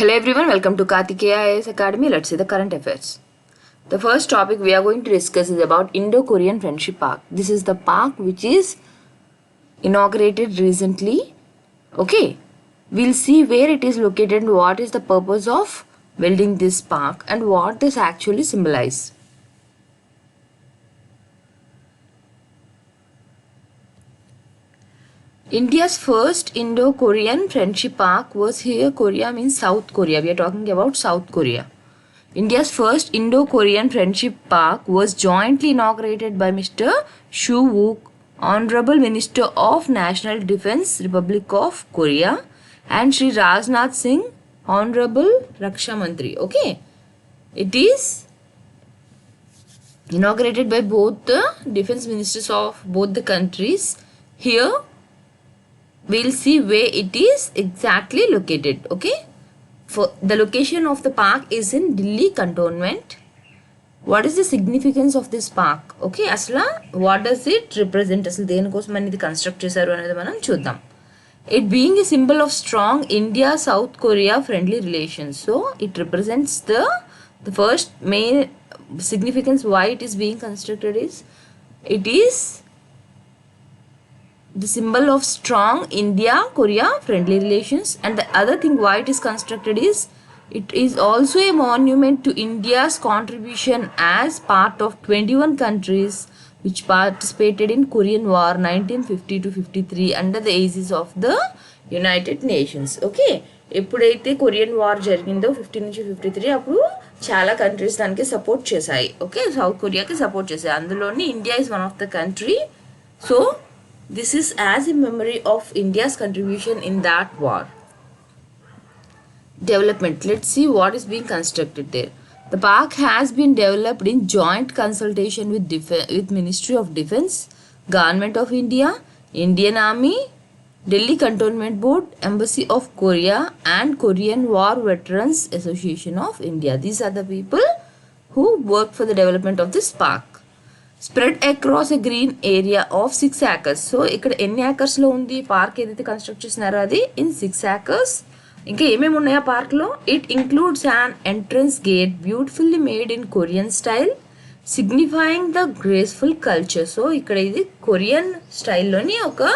Hello everyone, welcome to Kartikeya IAS Academy. Let's see the current affairs. The first topic we are going to discuss is about Indo-Korean Friendship Park. This is the park which is inaugurated recently. Okay, we'll see where it is located and what is the purpose of building this park and what this actually symbolizes. India's first Indo-Korean Friendship Park was here. Korea means South Korea. We are talking about South Korea. India's first Indo-Korean Friendship Park was jointly inaugurated by Mr. Shu Wook, Honorable Minister of National Defense, Republic of Korea, and Shri Rajnath Singh, Honorable Raksha Mantri. Okay, it is inaugurated by both the defense ministers of both the countries. Here we'll see where it is exactly located. Okay, for the location of the park is in Delhi cantonment. What is the significance of this park? Okay, asla what does it represent? Asla దేనికోసం అనేది construct చేశారు అనేది మనం చూద్దాం. It being a symbol of strong India South Korea friendly relations, so it represents the first main significance why it is being constructed is it is the symbol of strong India Korea friendly relations, and the other thing why it is constructed is it is also a monument to India's contribution as part of 21 countries which participated in Korean War 1950 to 53 under the aegis of the United Nations. Okay, ఎప్పుడైతే Korean war జరిగిందో 50 నుంచి 53 అప్పుడు చాలా countries దానికి support చేశాయి. Okay, south కొరియాకి support చేశాయి. అందులోని India is one of the country. So this is as a memory of India's contribution in that war. Development. Let's see what is being constructed there. The park has been developed in joint consultation with Ministry of Defense, Government of India, Indian Army, Delhi Cantonment Board, Embassy of Korea, and Korean War Veterans Association of India. These are the people who worked for the development of this park. Spread across a green area of 6 acres. So ఇక్కడ ఎన్ని ఏకర్స్లో ఉంది park ఏదైతే construct చేసినారో అది in 6 acres. ఇంకా ఏమేమి ఉన్నాయా పార్క్లో? It includes an entrance gate beautifully made in Korean style signifying the graceful culture. So ఇక్కడ ఇది కొరియన్ స్టైల్లోని ఒక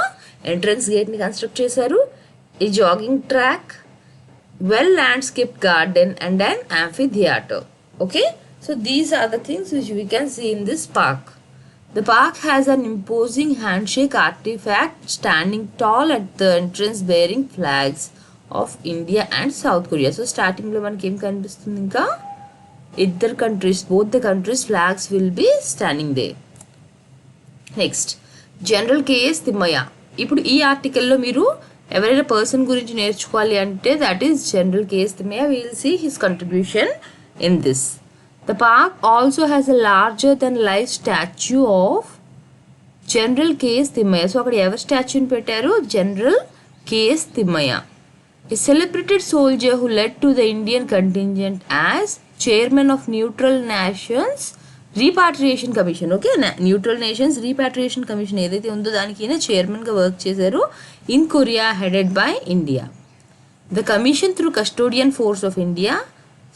ఎంట్రన్స్ గేట్ని కన్స్ట్రక్ట్ చేశారు. ఈ jogging track, well landscape garden and an amphi theatre. Okay, so these are the things which we can see in this park. The park has an imposing handshake artifact standing tall at the entrance bearing flags of India and South Korea. So starting lo manaki em kanipistundi inka iddar countries, both the countries flags will be standing there. Next, General K.S. Thimmaiya. ఇప్పుడు ఈ ఆర్టికల్లో మీరు ఎవరైనా person గురించి నేర్చుకోవాలి అంటే that is general K.S. Thimmaiya. We will see his contribution in this. The park also has a larger than life statue of General K.S. Thimmaiya. So అక్కడ ఎవరు స్టాచ్యూని పెట్టారు? General K.S. Thimmaiya, a celebrated soldier who led to the Indian contingent as chairman of Neutral Nations Repatriation Commission. Okay, neutral nations repatriation commission ఏదైతే ఉందో దానికి ఈయన చైర్మన్గా work చేశారు in Korea headed by India. The commission through Custodian Force of India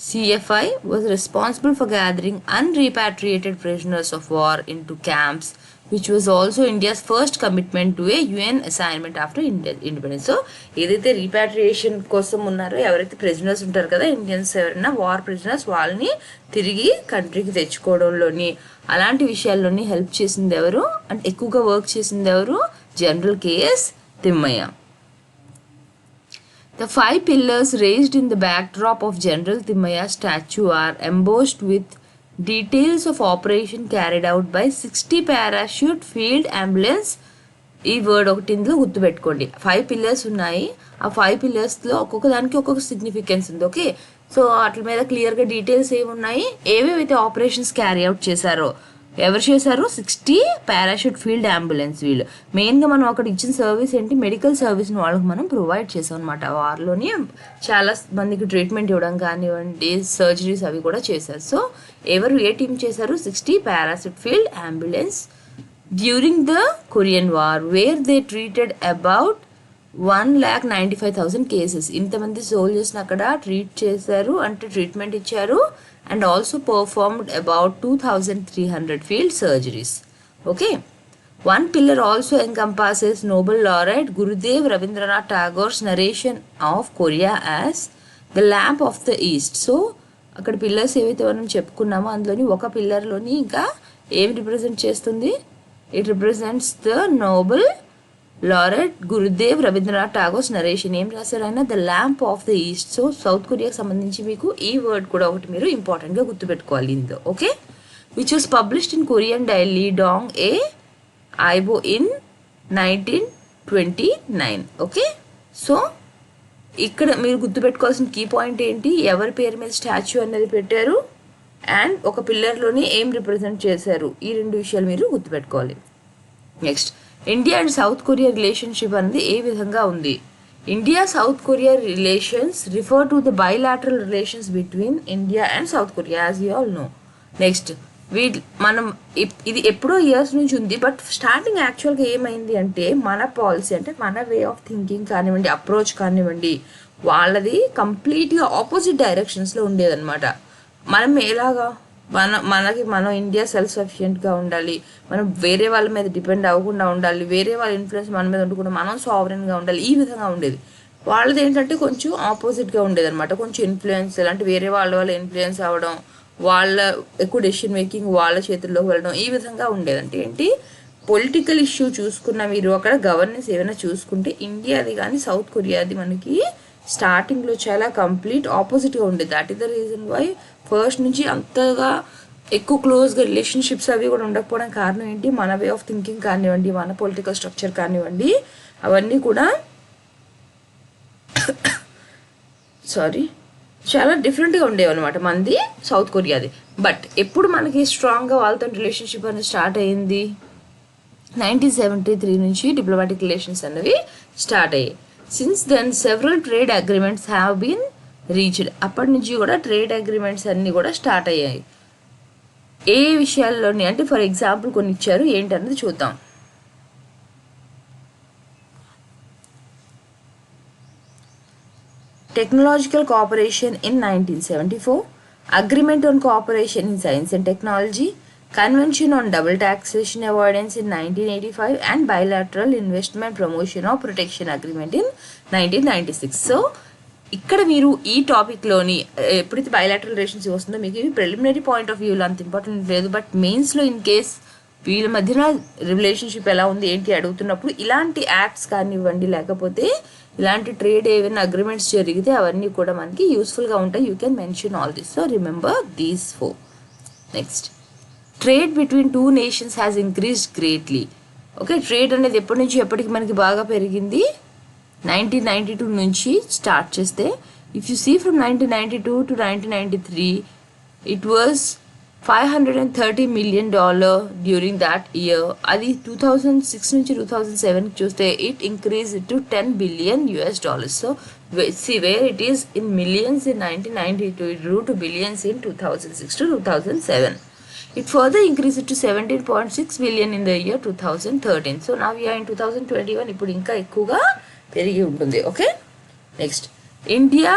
CFI was responsible for gathering unrepatriated prisoners of war into camps, which was also India's first commitment to a UN assignment after independence. So ఏదైతే repatriation కోసం ఉన్నారో ఎవరైతే prisoners ఉంటారు కదా Indians, ఎవరైనా war prisoners, వాళ్ళని తిరిగి కంట్రీకి తెచ్చుకోవడంలోని అలాంటి విషయాల్లోని హెల్ప్ చేసింది ఎవరు అంటే ఎక్కువగా వర్క్ చేసింది ఎవరు? General K.S. Thimmaiya. The 5 pillars raised in the backdrop of General Thimmaiya statue are embossed with details of operation carried out by 60 parachute field ambulance. ఈ వర్డ్ ఒకటి ఇందులో గుర్తుపెట్టుకోండి. 5 pillars ఉన్నాయి. ఆ 5 pillersలో ఒక్కొక్క దానికి ఒక్కొక్క సిగ్నిఫికెన్స్ ఉంది. ఓకే, సో వాటి మీద క్లియర్గా డీటెయిల్స్ ఏమున్నాయి, ఏవేవైతే ఆపరేషన్స్ క్యారీ అవుట్ చేశారో ఎవరు చేశారు? 60 పారాషూట్ ఫీల్డ్ అంబులెన్స్. వీళ్ళు మెయిన్గా మనం అక్కడ ఇచ్చిన సర్వీస్ ఏంటి? మెడికల్ సర్వీస్ని వాళ్ళకి మనం ప్రొవైడ్ చేసాం అనమాట. వారిలోని చాలా మందికి ట్రీట్మెంట్ ఇవ్వడం కానివ్వండి, సర్జరీస్ అవి కూడా చేశారు. సో ఎవరు ఏ టీం చేశారు? 60 parachute field ambulance during the Korean war where they treated about 1,95,000 cases. ఇంతమంది సోల్జర్స్ని అక్కడ ట్రీట్ చేశారు, అంటే ట్రీట్మెంట్ ఇచ్చారు. And also performed about 2,300 field surgeries. Okay, one pillar also encompasses Nobel laureate Gurudev Rabindranath Tagore's narration of Korea as the lamp of the east. So అక్కడ pillars ఏవైతే మనం చెప్పుకున్నామో అందులోని ఒక పిల్లర్లోని ఇంకా ఏం రిప్రజెంట్ చేస్తుంది? It represents the Nobel laureate Gurudev Rabindranath Tagore's narration. ఏం రాశారు ఆయన? The lamp of the east. So south కొరియాకి సంబంధించి మీకు ఈ వర్డ్ కూడా ఒకటి మీరు ఇంపార్టెంట్గా గుర్తుపెట్టుకోవాలి ఇందులో. Okay, which was published in Korean daily Dong A Ilbo in 1929. Okay, so ఇక్కడ మీరు గుర్తుపెట్టుకోవాల్సిన కీ పాయింట్ ఏంటి? ఎవరి పేరు మీద స్టాచ్యూ అనేది పెట్టారు అండ్ ఒక పిల్లర్లోని ఏం రిప్రజెంట్ చేశారు, ఈ రెండు విషయాలు మీరు గుర్తుపెట్టుకోవాలి. Next, India and South Korea relationship అనేది ఏ విధంగా ఉంది? India South Korea relations refer to the bilateral relations between India and South Korea, as you all know. Next, మనం ఇది ఎప్పుడో ఇయర్స్ నుంచి ఉంది, బట్ స్టార్టింగ్ యాక్చువల్గా ఏమైంది అంటే మన పాలసీ, అంటే మన వే ఆఫ్ థింకింగ్ కానివ్వండి, అప్రోచ్ కానివ్వండి, వాళ్ళది కంప్లీట్గా ఆపోజిట్ డైరెక్షన్స్లో ఉండేదన్నమాట. మనం ఎలాగా మనం ఇండియా సెల్ఫ్ సఫిషియెంట్గా ఉండాలి, మనం వేరే వాళ్ళ మీద డిపెండ్ అవ్వకుండా ఉండాలి, వేరే వాళ్ళ ఇన్ఫ్లుయెన్స్ మన మీద ఉండకుండా మనం సావరెన్గా ఉండాలి, ఈ విధంగా ఉండేది. వాళ్ళది ఏంటంటే కొంచెం ఆపోజిట్గా ఉండేది అనమాట. కొంచెం ఇన్ఫ్లుయెన్స్, అంటే వేరే వాళ్ళ ఇన్ఫ్లుయెన్స్ అవ్వడం, వాళ్ళ ఎక్కువ డెసిషన్ మేకింగ్ వాళ్ళ చేతుల్లోకి వెళ్ళడం, ఈ విధంగా ఉండేదంటే ఏంటి, పొలిటికల్ ఇష్యూ చూసుకున్న మీరు అక్కడ గవర్నెన్స్ ఏమైనా చూసుకుంటే ఇండియాది కానీ సౌత్ కొరియాది మనకి స్టార్టింగ్లో చాలా కంప్లీట్ ఆపోజిట్గా ఉండేది. That is the reason why first నుంచి అంతగా ఎక్కువ క్లోజ్గా రిలేషన్షిప్స్ అవి కూడా ఉండకపోవడం కారణం ఏంటి, మన వే ఆఫ్ థింకింగ్ కానివ్వండి, మన పొలిటికల్ స్ట్రక్చర్ కానివ్వండి, అవన్నీ కూడా చాలా డిఫరెంట్గా ఉండేవి అనమాట మనది సౌత్ కొరియాది. బట్ ఎప్పుడు మనకి స్ట్రాంగ్గా వాళ్ళతో రిలేషన్షిప్ అనేది స్టార్ట్ అయ్యింది? 1973 నుంచి డిప్లొమాటిక్ రిలేషన్స్ అనేవి స్టార్ట్ అయ్యాయి. Since then several trade agreements have been reached. అప్పటి నుంచి కూడా ట్రేడ్ అగ్రిమెంట్స్ అన్నీ కూడా స్టార్ట్ అయ్యాయి. ఏ విషయాల్లోని అంటే ఫర్ ఎగ్జాంపుల్ కొన్ని ఇచ్చారు, ఏంటన్నది చూద్దాం. Technological cooperation in 1974, Agreement on Cooperation in Science and Technology, Convention on Double Taxation Avoidance in 1985, and Bilateral Investment Promotion or Protection Agreement in 1996. So, ఇక్కడ మీరు ఈ టాపిక్లోని ఎప్పుడైతే బయలాటరల్ రిలేషన్స్ వస్తుందో మీకు ఇవి ప్రిలిమినరీ పాయింట్ ఆఫ్ వ్యూలో అంత ఇంపార్టెంట్ లేదు, బట్ మెయిన్స్లో ఇన్ కేస్ వీళ్ళ మధ్యన రిలేషన్షిప్ ఎలా ఉంది ఏంటి అడుగుతున్నప్పుడు ఇలాంటి యాక్ట్స్ కానివ్వండి, లేకపోతే ఇలాంటి ట్రేడ్ ఏవైనా అగ్రిమెంట్స్ జరిగితే అవన్నీ కూడా మనకి యూస్ఫుల్గా ఉంటాయి. You can mention all this. So remember these 4. Next, trade between 2 nations has increased greatly. Okay, trade అనేది ఎప్పటి నుంచి ఎప్పటికి మనకి బాగా పెరిగింది? 1992 నుంచి స్టార్ట్ చేస్తే, if you see from 1992 to 1993 it was $530 million during that year. అది 2006 నుంచి 2007 చూస్తే it increase to $10 billion. So see where it is in millions in 1992, it grew to billions in 2006 to 2007. It further increased to 17.6 billion in the year 2013. So now we are in 2021. ఇప్పుడు ఇంకా ఎక్కువగా పెరిగి ఉంటుంది. Okay, next, India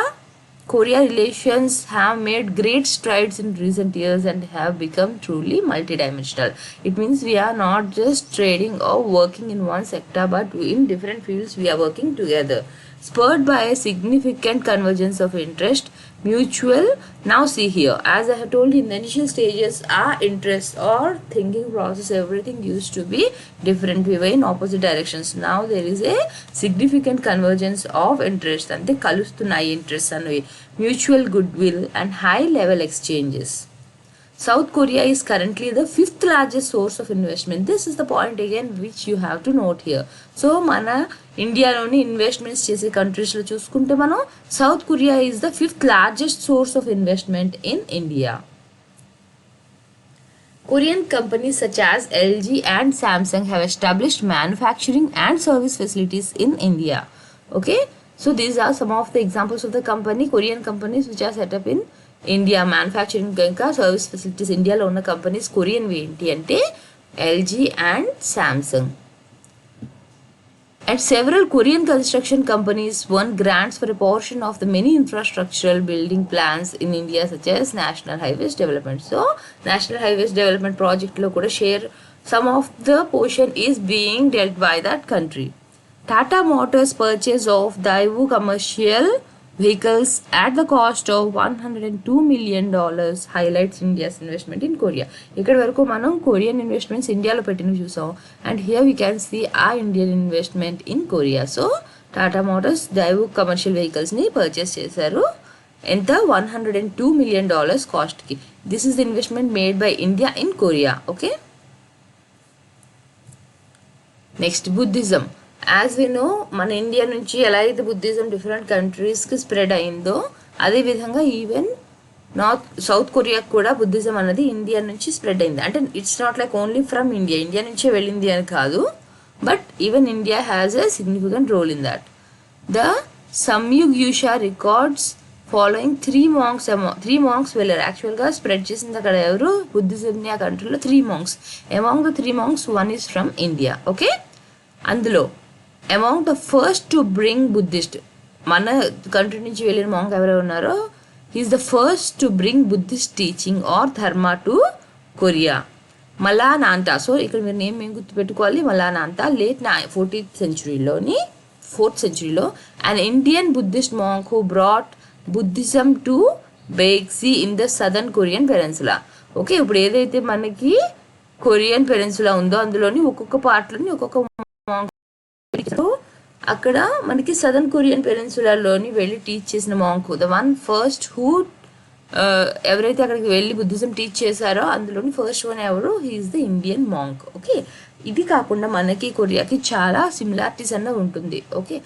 Korea relations have made great strides in recent years and have become truly multidimensional. It means we are not just trading or working in one sector, but in different fields we are working together, spurred by a significant convergence of interest, mutual. Now see here, as I have told you in the initial stages, our interest or thinking process, everything used to be different. We were in opposite directions. Now there is a significant convergence of interest, ante kalustunayi interests anvi, mutual goodwill and high level exchanges. South Korea is currently the 5th largest source of investment. This is the point again which you have to note here. So mana ఇండియాలోని investments చేసే కంట్రీస్లో చూసుకుంటే మనం south Korea is the 5th largest source of investment in India. Korean companies such as LG and Samsung have established manufacturing and service facilities in India. Okay, so these are some of the examples of the Korean companies which are set up in India. Manufacturing ఇంకా service facilities ఇండియాలో ఉన్న companies Korean ఏంటి అంటే LG and Samsung. And several Korean construction companies won grants for a portion of the many infrastructural building plans in India, such as National Highways Development. So, National Highways Development project lo kuda share some of the portion is being dealt by that country. Tata Motors purchase of Daewoo commercial vehicles at the cost of $102 million highlights India's investment in Korea. ఇక్కడ వరకు మనం Korean investments ఇండియాలో పెట్టినవి చూసాం, and here we can see a Indian investment in Korea. So Tata Motors Daewoo commercial వెహికల్స్ని purchase చేశారు. ఎంత? $102 million కాస్ట్కి. This is the investment made by India in Korea. Okay, next Buddhism. As we know, మన India నుంచి ఎలా అయితే Buddhism different కంట్రీస్కి spread అయిందో, అదేవిధంగా ఈవెన్ సౌత్ కొరియాకి కూడా బుద్ధిజం అనేది ఇండియా నుంచి స్ప్రెడ్ అయింది. అంటే it's not like only from India, India నుంచే వెళ్ళింది అని కాదు, but even India has a significant role in that. The Samguk Yusa records following three monks వెళ్ళారు. యాక్చువల్గా స్ప్రెడ్ చేసింది అక్కడ ఎవరు? బుద్ధిజంని ఆ కంట్రీలో 3 monks. Among the 3 monks, 1 is from India. Okay, అందులో among the first to bring Buddhist, మన కంట్రీ నుంచి వెళ్ళిన మాంక్ ఎవరైనా ఉన్నారో, he is the first to bring Buddhist teaching or dharma to Korea, Malananta. So ఇక్కడ మీరు నేమ్ ఏం గుర్తుపెట్టుకోవాలి? మలానాంతా. లేట్ 4th centuryలో an Indian Buddhist monk who brought Buddhism to Baekje in the southern Korean peninsula. Okay, ఇప్పుడు ఏదైతే మనకి కొరియన్ పెనిన్సులా ఉందో అందులోని ఒక్కొక్క పార్ట్లోని ఒక్కొక్క మాంక్, అక్కడ మనకి సదర్న్ కొరియన్ పెనిన్సులాలోని వెళ్ళి టీచ్ చేసిన monk, the one first who ఎవరైతే అక్కడికి వెళ్ళి బుద్ధిజం టీచ్ చేశారో అందులోని ఫస్ట్ వన్ ఎవరు? He is the Indian monk. Okay, ఇది కాకుండా మనకి కొరియాకి చాలా సిమిలారిటీస్ అన్నది ఉంటుంది. ఓకే,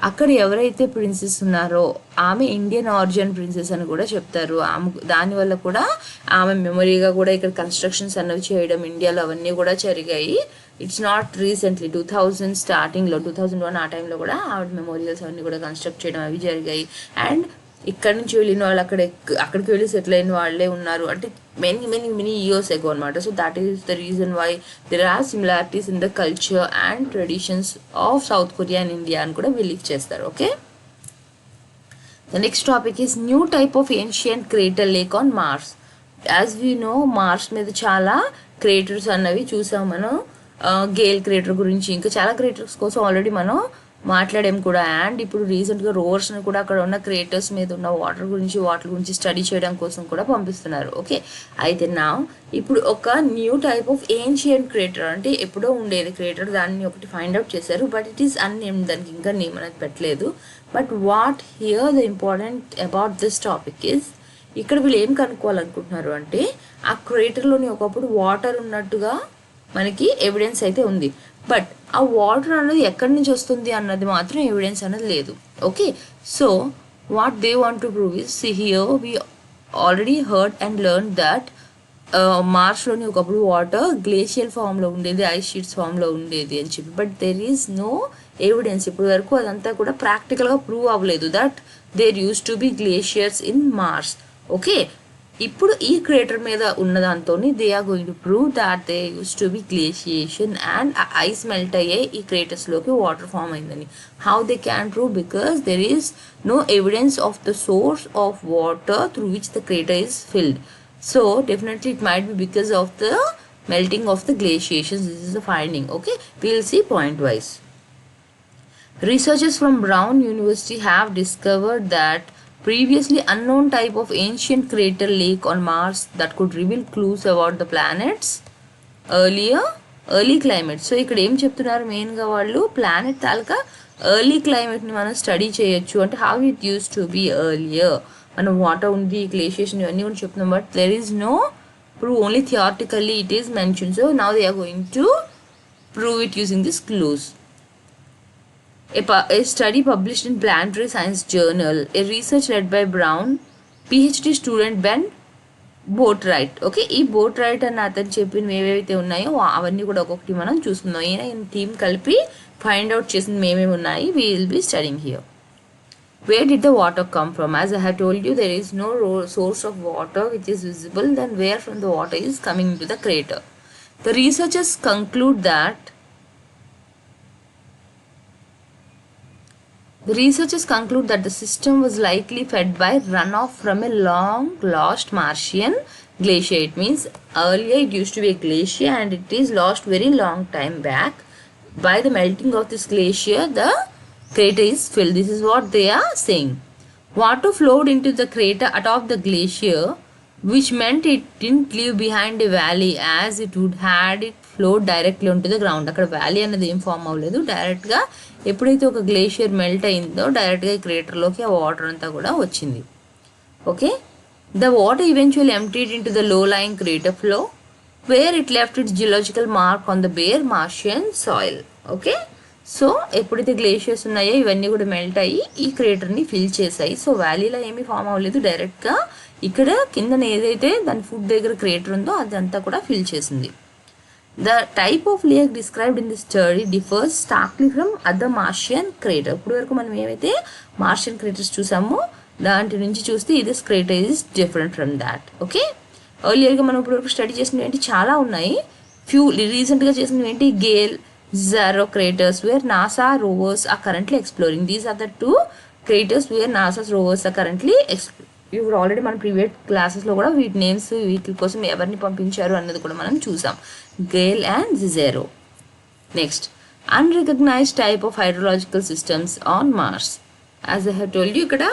అక్కడ ఎవరైతే ప్రిన్సెస్ ఉన్నారో ఆమె ఇండియన్ ఆరిజిన్ ప్రిన్సెస్ అని కూడా చెప్తారు. ఆమె దానివల్ల కూడా ఆమె మెమొరీగా కూడా ఇక్కడ కన్స్ట్రక్షన్స్ అన్నవి చేయడం ఇండియాలో అవన్నీ కూడా జరిగాయి. ఇట్స్ నాట్ రీసెంట్లీ, 2000 స్టార్టింగ్లో 2001 ఆ టైంలో కూడా ఆవిడ మెమోరియల్స్ అవన్నీ కూడా కన్స్ట్రక్ట్ చేయడం అవి జరిగాయి. అండ్ ఇక్కడ నుంచి వెళ్ళిన వాళ్ళు అక్కడికి వెళ్ళి సెటిల్ అయిన వాళ్ళే ఉన్నారు, అంటే మెనీ ఇయర్స్ ఎగో అనమాట. So that is the reason why there are similarities in the culture and traditions of South Korea and India అని కూడా బిలీవ్ చేస్తారు. Okay, the next topic is new type of ancient crater lake on Mars. As we know, Mars మీద చాలా craters అన్నవి చూసాం మనం. Gayle crater గురించి ఇంకా చాలా క్రేటర్స్ కోసం ఆల్రెడీ మనం మాట్లాడాం కూడా. అండ్ ఇప్పుడు రీసెంట్గా రోవర్స్ని కూడా అక్కడ ఉన్న క్రియేటర్స్ మీద ఉన్న వాటర్ గురించి స్టడీ చేయడం కోసం కూడా పంపిస్తున్నారు. ఓకే, అయితే ఇప్పుడు ఒక new type of ancient creator, అంటే ఎప్పుడో ఉండేది క్రియేటర్, దాన్ని ఒకటి ఫైండ్ అవుట్ చేశారు. బట్ ఇట్ ఈస్ అన్నేమ్డ్, దానికి ఇంకా నేమ్ అనేది పెట్టలేదు. But what here the important about this topic is, ఇక్కడ వీళ్ళు ఏం కనుక్కోవాలనుకుంటున్నారు అంటే ఆ క్రియేటర్లోని ఒకప్పుడు వాటర్ ఉన్నట్టుగా మనకి ఎవిడెన్స్ అయితే ఉంది, బట్ ఆ వాటర్ అనేది ఎక్కడి నుంచి వస్తుంది అన్నది మాత్రం ఎవిడెన్స్ అనేది లేదు. Okay, so what they want to prove is, here we already heard and learn that మార్స్లోని ఒకప్పుడు వాటర్ గ్లేషియల్ ఫామ్లో ఉండేది, ఐస్ షీట్స్ ఫామ్లో ఉండేది అని చెప్పి. But there is no evidence, ఇప్పటి వరకు అదంతా కూడా ప్రాక్టికల్గా ప్రూవ్ అవ్వలేదు that there used to be glaciers in Mars. Okay, ఇప్పుడు ఈ క్రేటర్ మీద ఉన్నదాంతో they are going to prove that they used to be glaciation and ice melt అయ్యే ఈ క్రేటర్స్లోకి వాటర్ ఫామ్ అయిందని. How they can prove? Because there is no evidence of the source of water through which the crater is field. So definitely it might be because of the melting of the glaciations. This is the finding. Okay, we'll see point wise. Researchers from Brown University have discovered that previously unknown type of ancient crater lake on Mars that could reveal clues about the planet's early climate. So ఇక్కడ ఏం చెప్తున్నారు మెయిన్గా వాళ్ళు, planet తాలూకా early క్లైమేట్ని మనం study చేయొచ్చు అంటే how it use to be earlier. మనం water ఉంది, గ్లేషియేషన్ ఇవన్నీ కూడా చెప్తున్నాం, but there is no prove, only theoretically it is mentioned. So now they are going to prove it using these clues. A study published in Planetary Science Journal, a research led by Brown, PhD student Ben Boatwright. Okay, ఈ బోట్రైట్ అని అతను చెప్పిన ఏవైతే ఉన్నాయో అవన్నీ కూడా ఒక్కొక్కటి మనం చూసుకుందాం. ఈయన టీమ్ కలిపి ఫైండ్ అవుట్ చేసింది ఏమేమి ఉన్నాయి. we will be studying here. Where did the water come from? As I have told you, there is no source of water which is visible. Then where from the water is coming into the crater? The researchers conclude that The researchers conclude that the system was likely fed by runoff from a long lost Martian glacier. It means earlier it used to be a glacier and it is lost very long time back. By the melting of this glacier, the crater is filled. This is what they are saying. Water flowed into the crater atop the glacier, which meant it didn't leave behind a valley as it would had it flowed directly onto the ground. అక్కడ valley అనేది ఏం form అవ్వలేదు, డైరెక్ట్గా ఎప్పుడైతే ఒక glacier melt అయిందో డైరెక్ట్గా ఈ క్రేటర్లోకి ఆ వాటర్ అంతా కూడా వచ్చింది. Okay, the water eventually emptied into the low lying crater floor where it left its geological mark on the bare Martian soil. Okay, so ఎప్పుడైతే గ్లేషియర్స్ ఉన్నాయో ఇవన్నీ కూడా మెల్ట్ అయ్యి ఈ క్రేటర్ని ఫిల్ చేశాయి. సో వ్యాలీలో ఏమీ ఫామ్ అవ్వలేదు, డైరెక్ట్గా ఇక్కడ కిందన ఏదైతే దాని ఫుడ్ దగ్గర క్రేటర్ ఉందో అదంతా కూడా ఫిల్ చేసింది. The type of lake described in this study differs starkly from other Martian crater. ఇప్పుడు వరకు మనం ఏమైతే మార్షియన్ క్రేటర్స్ చూసామో దాంట్ నుంచి చూస్తే this crater is different from that. Okay, ఎర్లియర్గా మనం ఇప్పుడు వరకు స్టడీ చేసినవి ఏంటి చాలా ఉన్నాయి. ఫ్యూ రీసెంట్గా చేసినవి ఏంటి Gayle, Zaro craters where NASA rovers are currently exploring. These are the two craters where NASA's rovers are currently ఇప్పుడు ఆల్రెడీ మన ప్రీవియస్ క్లాసెస్లో కూడా వీటి నేమ్స్ వీటి కోసం ఎవరిని పంపించారు అన్నది కూడా మనం చూసాం, Gale and Jezero. Next, unrecognized type of hydrological systems on Mars. As I have told you ఇక్కడ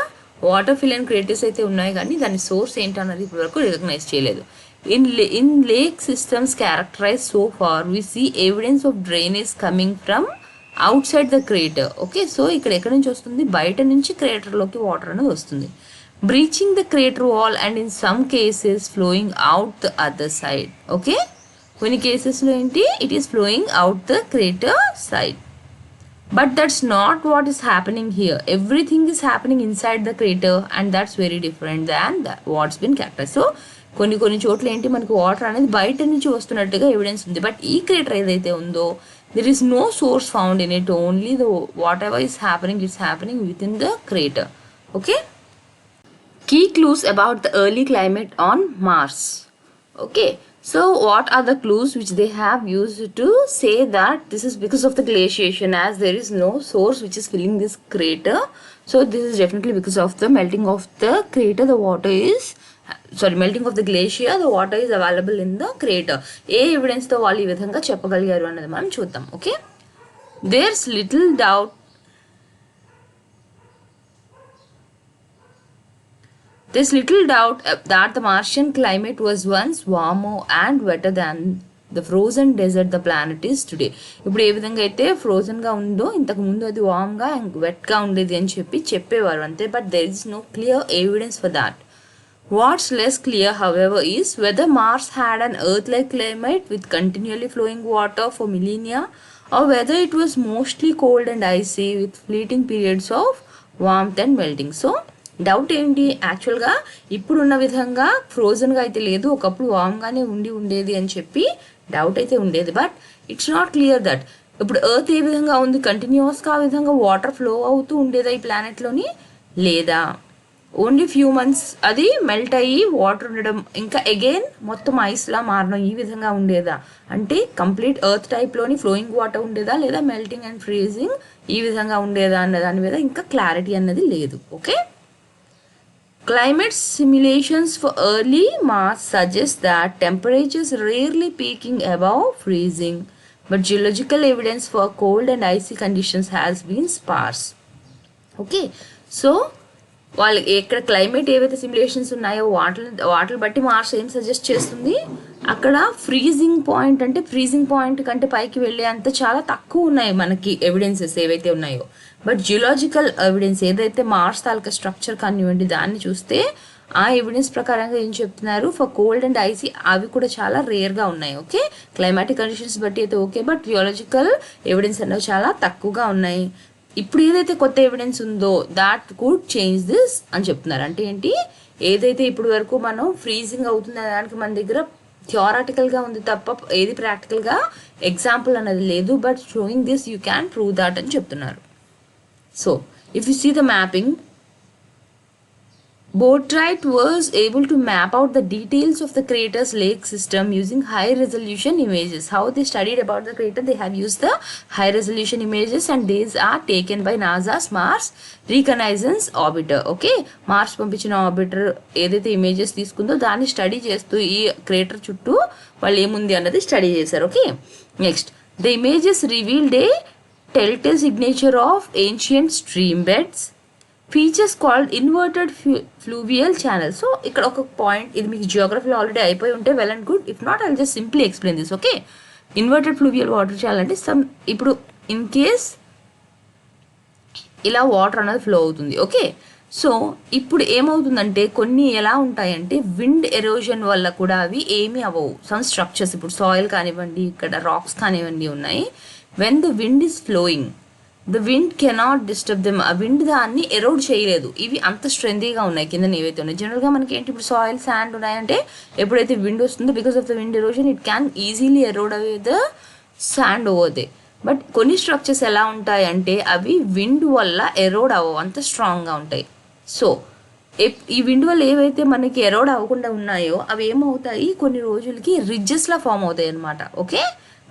వాటర్ ఫిల్ అండ్ క్రేటర్స్ అయితే ఉన్నాయి కానీ దాని సోర్స్ ఏంటన్నది ఇప్పటి వరకు రికగ్నైజ్ చేయలేదు. In lake systems characterized so far, we see evidence of drainage coming from outside the crater. Okay, so ఇక్కడ ఎక్కడి నుంచి వస్తుంది, బయట నుంచి క్రేటర్లోకి వాటర్ అనేది వస్తుంది, breaching the crater wall and in some cases flowing out the other side. Okay, కొన్ని కేసెస్లో ఏంటి it is flowing out the crater side. But that's not what is happening here. Everything is happening inside the crater and that's very different than what's been characterized. So కొన్ని చోట్ల ఏంటి మనకు water అనేది బయట నుంచి వస్తున్నట్టుగా ఎవిడెన్స్ ఉంది, but ఈ క్రేటర్ ఏదైతే ఉందో there is no source found in it, only the whatever is happening it's happening within the crater. Okay, key clues about the early climate on Mars. Okay, so what are the clues which they have used to say that this is because of the glaciation, as there is no source which is filling this crater, so this is definitely because of the melting of the crater, the water is melting of the glacier, the water is available in the crater. A evidence తో వాళ్ళు ఈ విధంగా చెప్పగలిగారు అన్నది మనం చూద్దాం. Okay, there's little doubt that the Martian climate was once warmer and wetter than the frozen desert the planet is today. ఇప్పుడు ఏ విధంగా అయితే ఫ్రోజన్గా ఉందో ఇంతకు ముందు అది వామ్గా అండ్ వెట్గా ఉండేది అని చెప్పేవారు అంతే, but there is no clear evidence for that. What's less clear, however, is whether Mars had an Earth-like climate with continually flowing water for millennia, or whether it was mostly cold and icy with fleeting periods of warmth and melting. So, doubt ఏంటి, యాక్చువల్గా ఇప్పుడున్న విధంగా ఫ్రోజన్గా అయితే లేదు, ఒకప్పుడు వామ్గానే ఉండేది అని చెప్పి డౌట్ అయితే ఉండేది, but it's not clear that ఇప్పుడు ఎర్త్ ఏ విధంగా ఉంది కంటిన్యూస్గా ఆ విధంగా వాటర్ ఫ్లో అవుతూ ఉండేదా ఈ ప్లానెట్లోని, లేదా ఓన్లీ ఫ్యూ మంత్స్ అది మెల్ట్ అయ్యి వాటర్ ఉండడం ఇంకా అగైన్ మొత్తం ఐస్లా మారడం ఈ విధంగా ఉండేదా, అంటే కంప్లీట్ ఎర్త్ టైప్లోని ఫ్లోయింగ్ వాటర్ ఉండేదా లేదా మెల్టింగ్ అండ్ ఫ్రీజింగ్ ఈ విధంగా ఉండేదా అన్న దాని మీద ఇంకా క్లారిటీ అన్నది లేదు. Okay, climate simulations for early Mars suggest that temperatures rarely peaking above freezing, but geological evidence for cold and icy conditions has been sparse. Okay, so వాళ్ళు ఎక్కడ క్లైమేట్ ఏవైతే సిమ్యులేషన్స్ ఉన్నాయో వాటిని బట్టి మార్స్ ఏం సజెస్ట్ చేస్తుంది, అక్కడ ఫ్రీజింగ్ పాయింట్ అంటే ఫ్రీజింగ్ పాయింట్ కంటే పైకి వెళ్ళే అంత చాలా తక్కువ ఉన్నాయి మనకి ఎవిడెన్సెస్ ఏవైతే ఉన్నాయో, బట్ జియోలాజికల్ ఎవిడెన్స్ ఏదైతే మార్స్ తాలూకా స్ట్రక్చర్ కానివ్వండి దాన్ని చూస్తే ఆ ఎవిడెన్స్ ప్రకారంగా ఏం చెప్తున్నారు, ఫర్ కోల్డ్ అండ్ ఐసీ అవి కూడా చాలా రేర్గా ఉన్నాయి. ఓకే, క్లైమాటిక్ కండిషన్స్ బట్టి అయితే ఓకే, బట్ జియోలాజికల్ ఎవిడెన్స్ అనేవి చాలా తక్కువగా ఉన్నాయి. ఇప్పుడు ఏదైతే కొత్త ఎవిడెన్స్ ఉందో దాట్ కుడ్ చేంజ్ దిస్ అని చెప్తున్నారు. అంటే ఏంటి, ఏదైతే ఇప్పుడు వరకు మనం ఫ్రీజింగ్ అవుతుంది దానికి మన దగ్గర థియరాటికల్గా ఉంది తప్ప ఏది ప్రాక్టికల్గా ఎగ్జాంపుల్ అనేది లేదు, but showing this you can prove that అని చెప్తున్నారు. So if you see the mapping, Boatwright was able to map out the details of the crater's lake system using high resolution images. How they studied about the crater? They have used the high resolution images, and these are taken by NASA's Mars Reconnaissance Orbiter. Okay, Mars పంపించిన orbiter ఏదైతే images తీసుకుందో దాన్ని study చేస్తూ ఈ crater చుట్టూ వాళ్ళు ఏముంది అన్నది స్టడీ చేశారు. Okay, next the images revealed a telltale signature of ancient stream beds, features called inverted fluvial channel. So ఇక్కడ ఒక పాయింట్, ఇది మీకు జియోగ్రఫీలో ఆల్రెడీ అయిపోయి ఉంటే well and good, if not I just simply explain this. Okay, inverted fluvial water channel అంటే ఇప్పుడు in case ఇలా వాటర్ అనేది ఫ్లో అవుతుంది. ఓకే, సో ఇప్పుడు ఏమవుతుందంటే కొన్ని ఎలా ఉంటాయంటే విండ్ ఎరోజన్ వల్ల కూడా అవి ఏమీ అవ్వవు. సమ్ స్ట్రక్చర్స్, ఇప్పుడు సాయిల్ కానివ్వండి, ఇక్కడ రాక్స్ కానివ్వండి ఉన్నాయి. When the wind is flowing, the wind cannot disturb them. ఆ విండ్ దాన్ని ఎరోడ్ చేయలేదు. ఇవి అంత స్ట్రెంతీగా ఉన్నాయి కింద ఏవైతే ఉన్నాయి. జనరల్గా మనకి ఏంటి, ఇప్పుడు సాయిల్ శాండ్ ఉన్నాయంటే ఎప్పుడైతే విండ్ వస్తుందో because of the wind erosion it can easily Erode away the sand over they. But కొన్ని స్ట్రక్చర్స్ ఎలా ఉంటాయి అంటే అవి విండ్ వల్ల ఎరోడ్ అవ్వవు, అంత స్ట్రాంగ్గా ఉంటాయి. సో ఈ విండ్ వల్ల ఏవైతే మనకి ఎరోడ్ అవ్వకుండా ఉన్నాయో అవి ఏమవుతాయి, కొన్ని రోజులకి రిడ్జెస్లా ఫామ్ అవుతాయి అనమాట. ఓకే,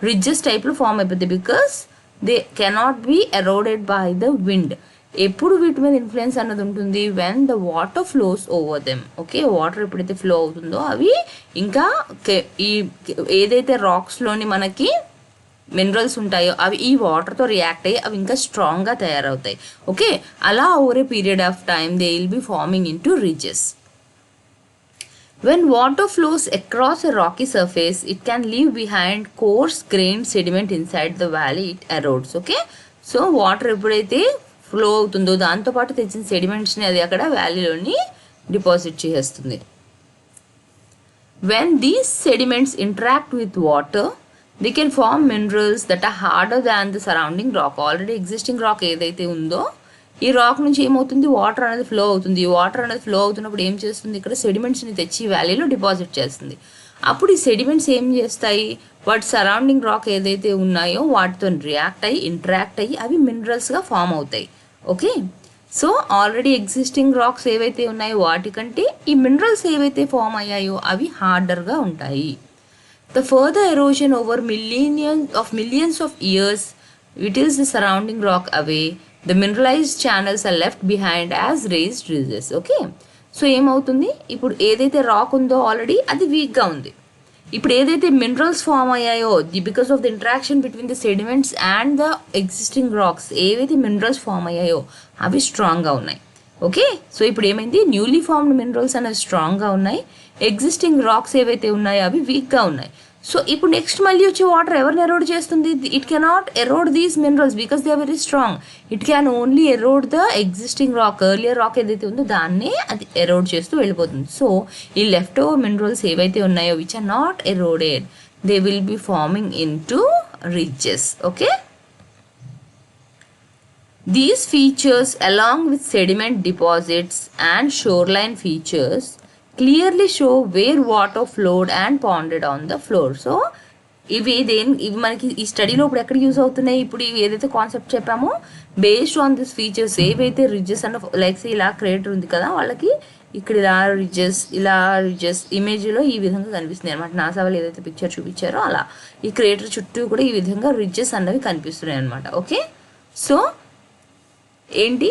రిడ్జెస్ టైప్లో ఫామ్ అయిపోతాయి because they cannot be eroded by the wind. ఎప్పుడు వీటి మీద ఇన్ఫ్లుయెన్స్ అన్నది ఉంటుంది, when the water flows over them. Okay, water ఎప్పుడైతే ఫ్లో అవుతుందో అవి ఇంకా ఈ ఏదైతే రాక్స్లోని మనకి మినరల్స్ ఉంటాయో అవి ఈ వాటర్తో రియాక్ట్ అయ్యి అవి ఇంకా స్ట్రాంగ్గా తయారవుతాయి. ఓకే, అలా over a period of time they will be forming into ridges. When water flows across a rocky surface, it can leave behind coarse-grained sediment inside the valley. It erodes. Okay, so water ఎప్పుడైతే flow అవుతుందో దాంతోపాటు తెచ్చిన సెడిమెంట్స్ని అది అక్కడ వ్యాలీలోని deposit చేసేస్తుంది. When these sediments interact with water, they can form minerals that are harder than the surrounding rock. Already existing rock ఏదైతే ఉందో ఈ రాక్ నుంచి ఏమవుతుంది, వాటర్ అనేది ఫ్లో అవుతుంది. ఈ వాటర్ అనేది ఫ్లో అవుతున్నప్పుడు ఏం చేస్తుంది, ఇక్కడ సెడిమెంట్స్ని తెచ్చి వ్యాలీలో డిపాజిట్ చేస్తుంది. అప్పుడు ఈ సెడిమెంట్స్ ఏం చేస్తాయి, వాటి సరౌండింగ్ రాక్ ఏదైతే ఉన్నాయో వాటితో రియాక్ట్ అయ్యి ఇంటరాక్ట్ అయ్యి అవి మినరల్స్గా ఫామ్ అవుతాయి. Okay, so already existing rocks ఏవైతే ఉన్నాయో వాటికంటే ఈ మినరల్స్ ఏవైతే ఫామ్ అయ్యాయో అవి హార్డర్గా ఉంటాయి. The further erosion over millions of years whittles the surrounding rock away. The mineralized channels are left behind as raised ridges. Okay, so ఏమవుతుంది, ఇప్పుడు ఏదైతే రాక్ ఉందో ఆల్రెడీ అది వీక్గా ఉంది. ఇప్పుడు ఏదైతే మినరల్స్ ఫామ్ అయ్యాయో because of the interaction between the sediments and the existing rocks ఏవైతే మినరల్స్ ఫామ్ అయ్యాయో అవి స్ట్రాంగ్గా ఉన్నాయి. ఓకే, సో ఇప్పుడు ఏమైంది, న్యూలీ ఫార్మ్డ్ మినరల్స్ అనేవి స్ట్రాంగ్గా ఉన్నాయి, ఎగ్జిస్టింగ్ రాక్స్ ఏవైతే ఉన్నాయో అవి వీక్గా ఉన్నాయి. సో ఇప్పుడు నెక్స్ట్ మళ్ళీ వచ్చే వాటర్ ఎవరిని ఎరోడ్ చేస్తుంది, it cannot erode these minerals because they are very strong. It can only erode the existing rock, earlier rock ఏదైతే ఉందో దాన్నే అది ఎరోడ్ చేస్తూ వెళ్ళిపోతుంది. సో ఈ లెఫ్ట్ ఓవర్ మినరల్స్ ఏవైతే ఉన్నాయో which are not eroded they will be forming into ridges. Okay, these features along with sediment deposits and shoreline features clearly show where water flowed and ponded on the floor. So ఇవి మనకి ఈ స్టడీలో ఇప్పుడు ఎక్కడ use అవుతున్నాయి, ఇప్పుడు ఇవి ఏదైతే కాన్సెప్ట్ చెప్పామో బేస్డ్ ఆన్ దిస్ ఫీచర్స్ ఏవైతే రిడ్జెస్ అన్న లైక్ ఇలా క్రియేటర్ ఉంది కదా వాళ్ళకి ఇక్కడ ఇలా రిడ్జెస్ ఇమేజ్లో ఈ విధంగా కనిపిస్తుంది అనమాట. నాసా వాళ్ళు ఏదైతే పిక్చర్ చూపించారో అలా ఈ క్రియేటర్ చుట్టూ కూడా ఈ విధంగా రిడ్జెస్ అన్నవి కనిపిస్తున్నాయి అనమాట. ఓకే, సో ఏంటి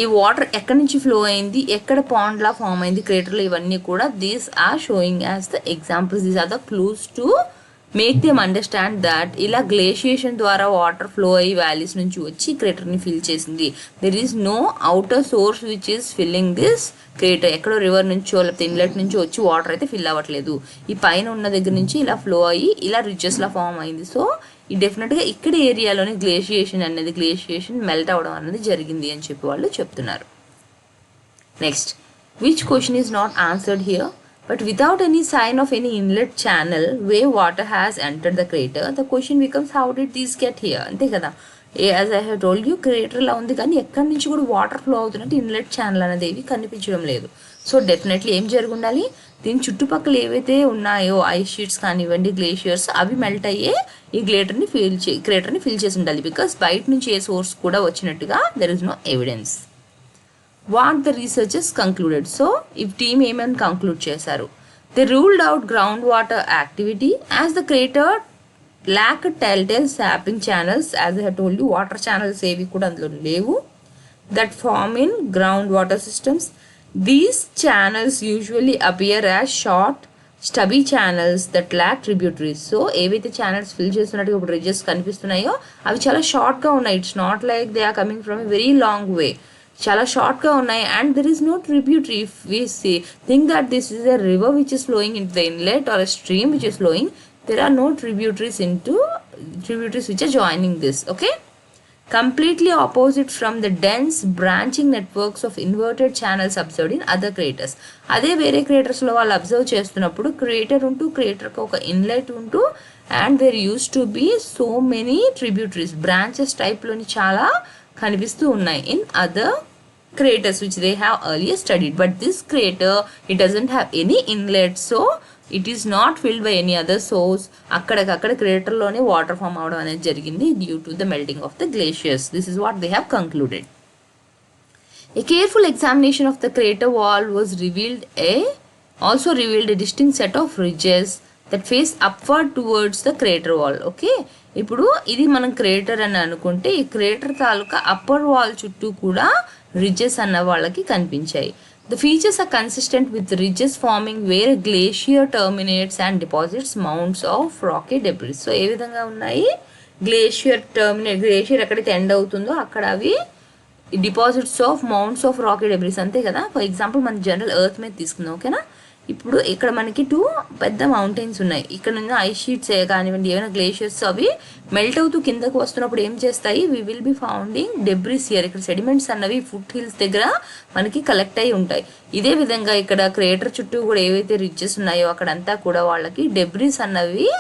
ఈ వాటర్ ఎక్కడి నుంచి ఫ్లో అయింది, ఎక్కడ పాండ్లా ఫామ్ అయింది క్రేటర్లో, ఇవన్నీ కూడా these are showing as the examples, these are the clues to make them understand that ఇలా గ్లేషియేషన్ ద్వారా వాటర్ ఫ్లో అయ్యి వ్యాలీస్ నుంచి వచ్చి క్రేటర్ని ఫిల్ చేసింది. There is no outer source which is filling this crater. ఎక్కడో రివర్ నుంచో లేకపోతే ఇన్లెట్ నుంచి వచ్చి వాటర్ అయితే ఫిల్ అవ్వట్లేదు, ఈ పైన ఉన్న దగ్గర నుంచి ఇలా ఫ్లో అయ్యి ఇలా రిడ్జెస్లా ఫామ్ అయింది. సో ఈ డెఫినెట్గా ఇక్కడ ఏరియాలోనే గ్లేషియేషన్ మెల్ట్ అవ్వడం అనేది జరిగింది అని చెప్పి వాళ్ళు చెప్తున్నారు. Next, which question is not answered here, but without any sign of any inlet channel way water has entered the crater, the question becomes how did these get here. అంతే కదా, as I have told you క్రేటర్లా ఉంది కానీ ఎక్కడి నుంచి కూడా water flow అవుతున్నట్టు inlet channel అనేది ఏవి కనిపించడం లేదు. సో డెఫినెట్లీ ఏం జరిగి ఉండాలి, దీని చుట్టుపక్కల ఏవైతే ఉన్నాయో ఐస్ షీట్స్ కానివ్వండి గ్లేషియర్స్ అవి మెల్ట్ అయ్యే ఈ క్రేటర్ని ఫిల్ చేసి ఉండాలి. బికాస్ బయట నుంచి ఏ సోర్స్ కూడా వచ్చినట్టుగా there is no evidence. What the researchers concluded. So ఈ టీమ్ ఏమని కంక్లూడ్ చేశారు, they ruled out ground water activity as the crater lack telltale sapping channels. As I have told you, water channels ఏవి కూడా అందులో లేవు that form in groundwater systems. These channels usually appear as short stubby channels that lack tributaries. So ఏవైతే channels fill చేస్తున్నట్టుగా ఇప్పుడు ridges కనిపిస్తున్నాయో అవి చాలా షార్ట్గా ఉన్నాయి. It's not like they are coming from a very long way. చాలా షార్ట్గా ఉన్నాయి and there is no tributary. If we see think that this is a river which is flowing in the inlet or a stream which is flowing, there are no tributaries which are joining this. Okay, completely opposite from the dense branching networks of inverted channels observed in other craters. అదే వేరే craters లో వాళ్ళు observe చేస్తున్నప్పుడు creator ఉంటూ creator కి ఒక inlet ఉంటూ and there used to be so many tributaries branches type లోని చాలా కనిపిస్తూ ఉన్నాయి in other craters which they have earlier studied. But this crater, it doesn't have any inlet, so it is not filled by any other source. అక్కడికక్కడ క్రేటర్లోనే water form అవడం అనేది జరిగింది due to the melting of the glaciers. This is what they have concluded. A careful examination of the crater wall also revealed a distinct set of ridges that face upward towards the crater wall. Okay, ఇప్పుడు ఇది మనం crater అని అనుకుంటే ఈ crater తాలూకా upper wall చుట్టూ కూడా ridges అన్న వాళ్ళకి కనిపించాయి. The features are consistent with ridges forming where a glacier terminates and deposits mounds of rocky debris. So ఏ విధంగా ఉన్నాయి, గ్లేషియర్ ఎక్కడైతే ఎండ్ అవుతుందో అక్కడ అవి deposits of mounds of rocky debris, అంతే కదా. ఫర్ ఎగ్జాంపుల్ మన జనరల్ ఎర్త్ మీద తీసుకుందాం, ఓకేనా. ఇప్పుడు ఇక్కడ మనకి 2 పెద్ద మౌంటైన్స్ ఉన్నాయి. ఇక్కడ నుంచి ఐస్ షీట్స్ కానివ్వండి ఏమైనా గ్లేషియర్స్ అవి మెల్ట్ అవుతూ కిందకు వస్తున్నప్పుడు ఏం చేస్తాయి, we will be founding debris here. ఇక్కడ సెడిమెంట్స్ అన్నవి ఫుట్ హిల్స్ దగ్గర మనకి కలెక్ట్ అయి ఉంటాయి. ఇదే విధంగా ఇక్కడ క్రియేటర్ చుట్టూ కూడా ఏవైతే రిడ్జెస్ ఉన్నాయో అక్కడంతా కూడా వాళ్ళకి డెబ్రిస్ అన్నవి,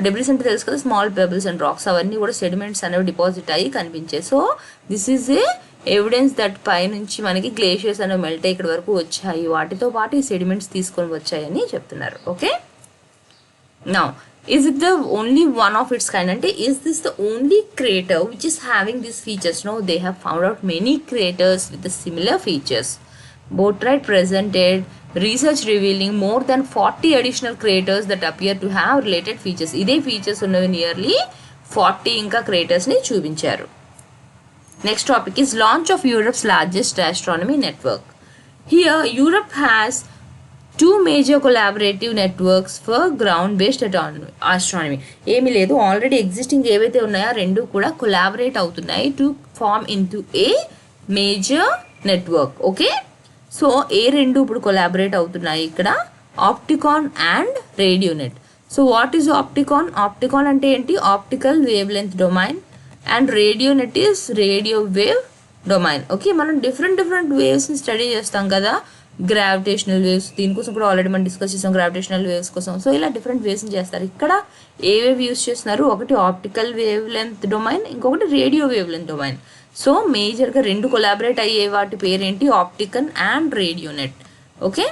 డెబ్రిస్ అంటే తెలుసు కదా, స్మాల్ పెబుల్స్ అండ్ రాక్స్, అవన్నీ కూడా సెడిమెంట్స్ అనేవి డిపాజిట్ అయ్యి కనిపించాయి. So this is a evidence that పై నుంచి మనకి గ్లేషియర్స్ అనేవి మెల్ట్ అయ్యి ఇక్కడ వరకు వచ్చాయి, వాటితో పాటు ఈ సెడిమెంట్స్ తీసుకొని వచ్చాయని చెప్తున్నారు. Okay, now is it the only one of its kind? అంటే is this the only crater which is having these features? No, they have found out many craters with the similar features. Boatwright presented research revealing more than 40 additional craters that appear to have related features. ఇదే features ఉన్నవి nearly 40 ఇంకా craters ని చూపించారు. Next topic is launch of Europe's largest astronomy network. Here, Europe has 2 major collaborative networks for ground-based astronomy. ఏమీ లేదు, already existing ఏవైతే ఉన్నాయో రెండు కూడా కొలాబరేట్ అవుతున్నాయి to form into a major network. Okay, so ఏ రెండు ఇప్పుడు కొలాబరేట్ అవుతున్నాయి ఇక్కడ, Opticon and RadioNet. So what is Opticon? Opticon అంటే ఏంటి, optical wavelength domain and RadioNet is radio wave domain. Okay, మనం డిఫరెంట్ వేవ్స్ని స్టడీ చేస్తాం కదా, గ్రావిటేషనల్ వేవ్స్, దీనికోసం కూడా ఆల్రెడీ మనం డిస్కస్ చేసాం గ్రావిటేషనల్ వేవ్స్ కోసం. సో ఇలా డిఫరెంట్ వేవ్స్ని చేస్తారు. ఇక్కడ ఏ వేవ్ యూస్ చేస్తున్నారు, ఒకటి ఆప్టికల్ వేవ్ లెంత్ డొమైన్, ఇంకొకటి radio wavelength domain. So మేజర్గా రెండు కొలాబరేట్ అయ్యే వాటి పేరేంటి, Opticon and RadioNet. Okay,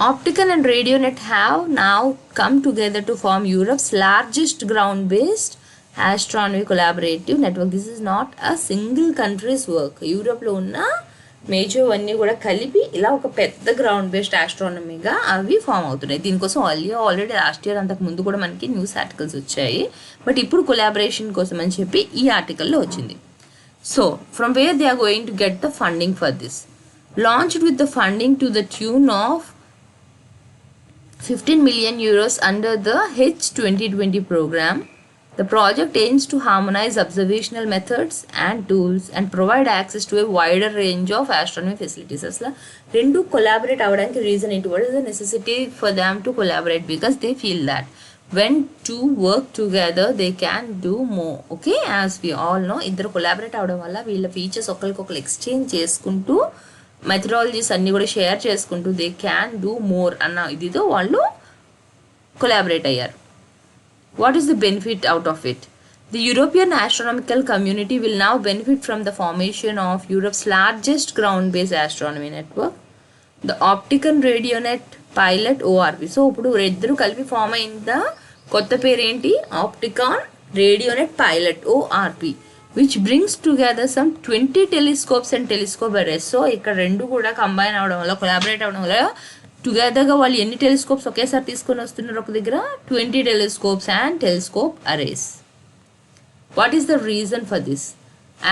Optical and Radionet have now come together to form Europe's largest ground-based astronomy collaborative network. This is not a single country's work. Europe లో ఉన్న major అన్నీ కూడా కలిపి ఇలా ఒక పెద్ద గ్రౌండ్ బేస్డ్ ఆస్ట్రానమీగా అవి ఫామ్ అవుతున్నాయి. దీనికోసం ఆల్రెడీ లాస్ట్ ఇయర్ అంతకు ముందు కూడా మనకి న్యూస్ ఆర్టికల్స్ వచ్చాయి, బట్ ఇప్పుడు కొలాబరేషన్ కోసం అని చెప్పి ఈ ఆర్టికల్లో వచ్చింది. So from where they are going to get the funding for this, launched with the funding to the tune of 15 million euros under the H2020 program. The project aims to harmonize observational methods and tools and provide access to a wider range of astronomy facilities. Asla rendu collaborate avvadaniki reason into what is the necessity for them to collaborate, because they feel that when two work together they can do more. Okay, as we all know, iddaru collaborate avadam valla veella features okalokal exchange చేసుకుంటూ methodologies అన్నీ కూడా share చేసుకుంటూ they can do more అన్న ఇదితో వాళ్ళు collaborate అయ్యారు. What is the benefit out of it? The European astronomical community will now benefit from the formation of Europe's largest ground based astronomy network, the Opticon RadioNet pilot ORP. So ఇప్పుడు ఇద్దరు కలిపి form అయిన కొత్త పేరు ఏంటి, Opticon RadioNet pilot ORP. which brings together some 20 telescopes and telescope arrays. So ఇక్కడ రెండు కూడా కంబైన్ అవడం వల్ల, కొలాబరేట్ అవడం వల్ల టుగెదర్గా వాళ్ళు ఎన్ని టెలిస్కోప్స్ ఒకేసారి తీసుకొని వస్తున్నారు ఒక దగ్గర? 20 telescopes and telescope arrays. What is the reason for this?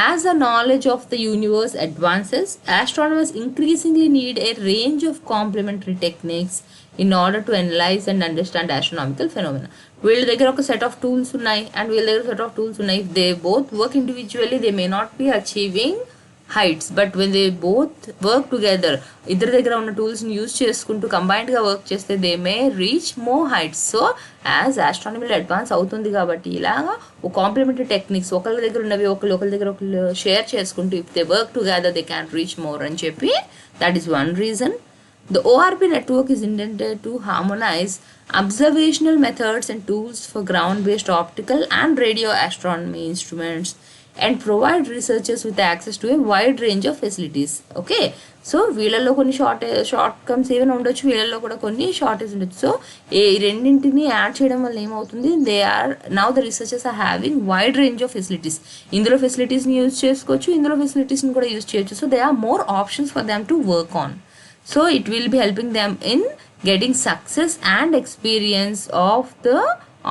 As the knowledge of the universe advances, astronomers increasingly need a range of complementary techniques in order to analyze and understand astronomical phenomena. వీళ్ళ దగ్గర ఒక set of tools ఉన్నాయి and వీళ్ళ దగ్గర set of tools ఉన్నాయి. If they both work individually they may not be achieving heights, but when they both work together, ఇద్దరి దగ్గర ఉన్న టూల్స్ని యూజ్ చేసుకుంటూ కంబైన్డ్గా వర్క్ చేస్తే they may reach more heights. So as ఆస్ట్రానమీలో అడ్వాన్స్ అవుతుంది కాబట్టి ఇలాగా ఒక కాంప్లిమెంటరీ టెక్నిక్స్ ఒకళ్ళ దగ్గర ఉన్నవి ఒకళ్ళ దగ్గర ఒకళ్ళు షేర్ చేసుకుంటూ if they work together they can reach more అని చెప్పి that is one reason. The ORP network is intended to harmonize observational methods and tools for ground-based optical and radio astronomy instruments and provide researchers with access to a wide range of facilities. Okay, so వీళ్ళల్లో కొన్ని short comes ఏమైనా ఉండొచ్చు, వీళ్ళల్లో కూడా కొన్ని shortage ఉండొచ్చు. So ఈ రెండింటిని యాడ్ చేయడం వల్ల ఏమవుతుంది, they are now the researchers are having wide range of facilities. ఇందులో ఫెసిలిటీస్ని యూజ్ చేసుకోవచ్చు, ఇందులో ఫెసిలిటీస్ని కూడా యూజ్ చేయొచ్చు. So they are more options for them to work on. So it will be helping them in getting success and experience of the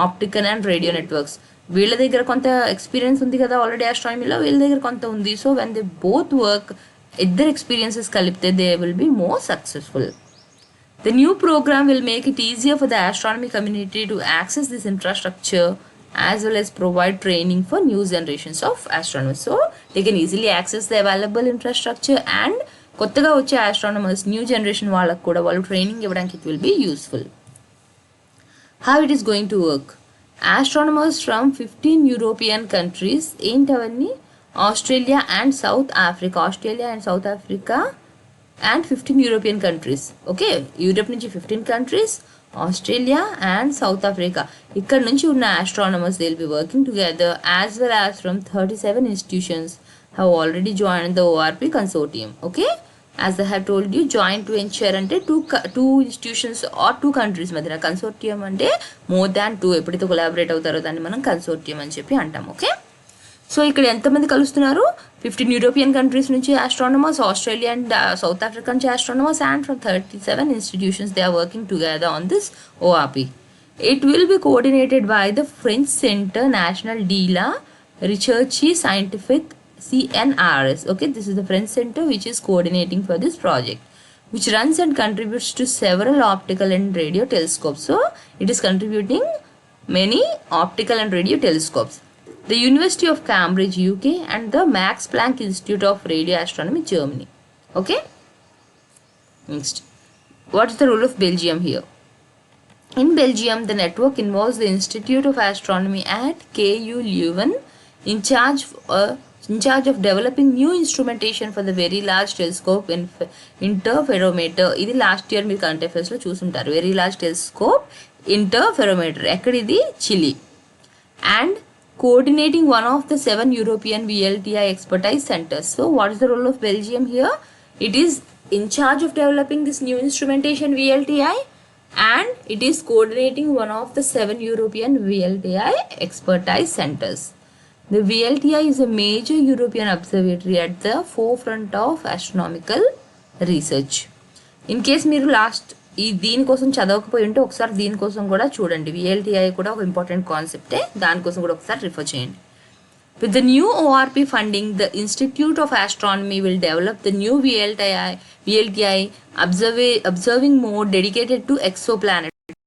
optical and radio networks. వీళ్ళ దగ్గర కొంత ఎక్స్పీరియన్స్ ఉంది కదా ఆల్రెడీ ఆస్ట్రానమీలో, వీళ్ళ దగ్గర కొంత ఉంది. So when they both work, ఇద్దరు ఎక్స్పీరియన్సెస్ కలిపితే they will be more successful. The new program will make it easier for the astronomy community to access this infrastructure as well as provide training for new generations of astronomers. So they can easily access the available infrastructure and కొత్తగా వచ్చే astronomers new generation వాళ్ళకు కూడా వాళ్ళు training ఇవ్వడానికి it will be useful. How it is going to work? Astronomers from 15 European countries, ఏంటవన్నీ? Australia and South Africa and 15 European countries. Okay, Europe నుంచి 15 countries, Australia and South Africa, ఇక్కడ నుంచి ఉన్న astronomers they will be working together as well as from 37 institutions have already joined the ORP consortium. Okay, as I have told you, joint venture ante two institutions or two countries madhya, consortium ante more than two eppudaithe collaborate avutaro danni manam consortium ani cheppi antam. Okay, so ikkada enta mandi kalustunaru? 15 European countries nunchi astronomers, Australia and South Africa nunchi astronomers, and from 37 institutions they are working together on this ORP. It will be coordinated by the French Centre National de la Recherche Scientifique, CNRS. Okay, this is the French center which is coordinating for this project, which runs and contributes to several optical and radio telescopes. So it is contributing many optical and radio telescopes. The University of Cambridge, UK and the Max Planck Institute of Radio Astronomy, Germany. Okay, next, what is the role of Belgium here? In Belgium, the network involves the Institute of Astronomy at KU Leuven in charge of developing new instrumentation for the very large telescope in interferometer. ఇది last year మీరు current అఫైర్స్లో చూసుంటారు. Very large telescope interferometer, ఎక్కడ ఇది? Chile. And coordinating one of the 7 European VLTI expertise centers. So what is the role of Belgium here? It is in charge of developing this new instrumentation VLTI and it is coordinating one of the 7 European VLTI expertise centers. The VLTI is a major European observatory at the forefront of astronomical research. In case మీరు last దీనికోసం చదవకపోయి ఉంటే ఒకసారి దీనికోసం కూడా చూడండి. VLTI కూడా ఒక important కాన్సెప్టే, దానికోసం కూడా ఒకసారి రిఫర్ చేయండి. With the new ORP funding, the Institute of Astronomy will develop the new VLTI observing mode dedicated to exoplanets.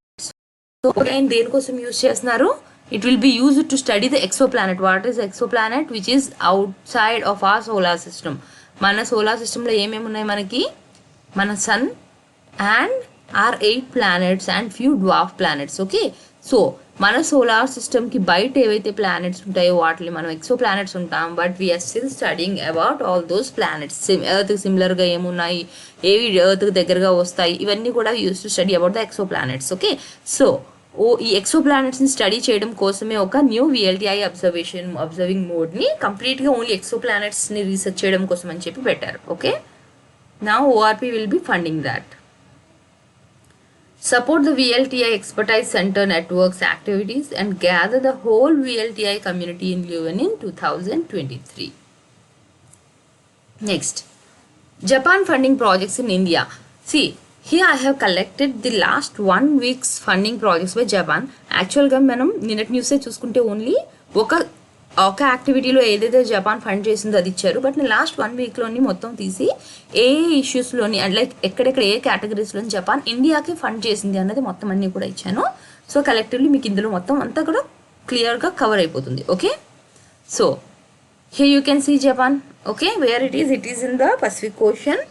So again దేనికోసం యూజ్ చేస్తున్నారు? It will be used to study the exoplanet. What is exoplanet? Which is outside of our solar system. మన solar సిస్టంలో ఏమేమి ఉన్నాయి మనకి? మన sun and our 8 planets and few dwarf planets. Okay, so మన solar సిస్టమ్కి బయట ఏవైతే ప్లానెట్స్ ఉంటాయో వాటిని మనం ఎక్సో ప్లానెట్స్ ఉంటాం. But we're still studying about all those planets. ఎర్త్కి సిమిలర్గా ఏమున్నాయి, ఏవి ఎర్త్కి దగ్గరగా వస్తాయి, ఇవన్నీ కూడా use to study about the exoplanets. Okay, so ఈ ఎక్సో ప్లానెట్స్ని స్టడీ చేయడం కోసమే ఒక న్యూ VLTI అబ్జర్వింగ్ మోడ్ని కంప్లీట్గా ఓన్లీ ఎక్సో ప్లానెట్స్ని రీసెర్చ్ చేయడం కోసం అని చెప్పి పెట్టారు. Okay, now ORP will be funding that. Support the VLTI Expertise Center networks activities and gather the whole VLTI community in Leuven in 2023. Next, Japan funding projects in India. See, here I have collected the last 1 week's funding projects by Japan. యాక్చువల్గా మనం నిన్నటి న్యూసే చూసుకుంటే only ఒక యాక్టివిటీలో ఏదైతే Japan fund చేసిందో అది ఇచ్చారు. But నేను లాస్ట్ 1 వీక్లోని మొత్తం తీసి ఏ ఇష్యూస్లోని అండ్ లైక్ ఎక్కడెక్కడ ఏ కేటగిరీస్లోని జపాన్ ఇండియాకి ఫండ్ చేసింది అన్నది మొత్తం అన్నీ కూడా ఇచ్చాను. సో కలెక్టివ్లీ మీకు ఇందులో మొత్తం అంతా కూడా క్లియర్గా కవర్ అయిపోతుంది. Okay, so here you can see Japan. Okay, where it is in the Pacific Ocean.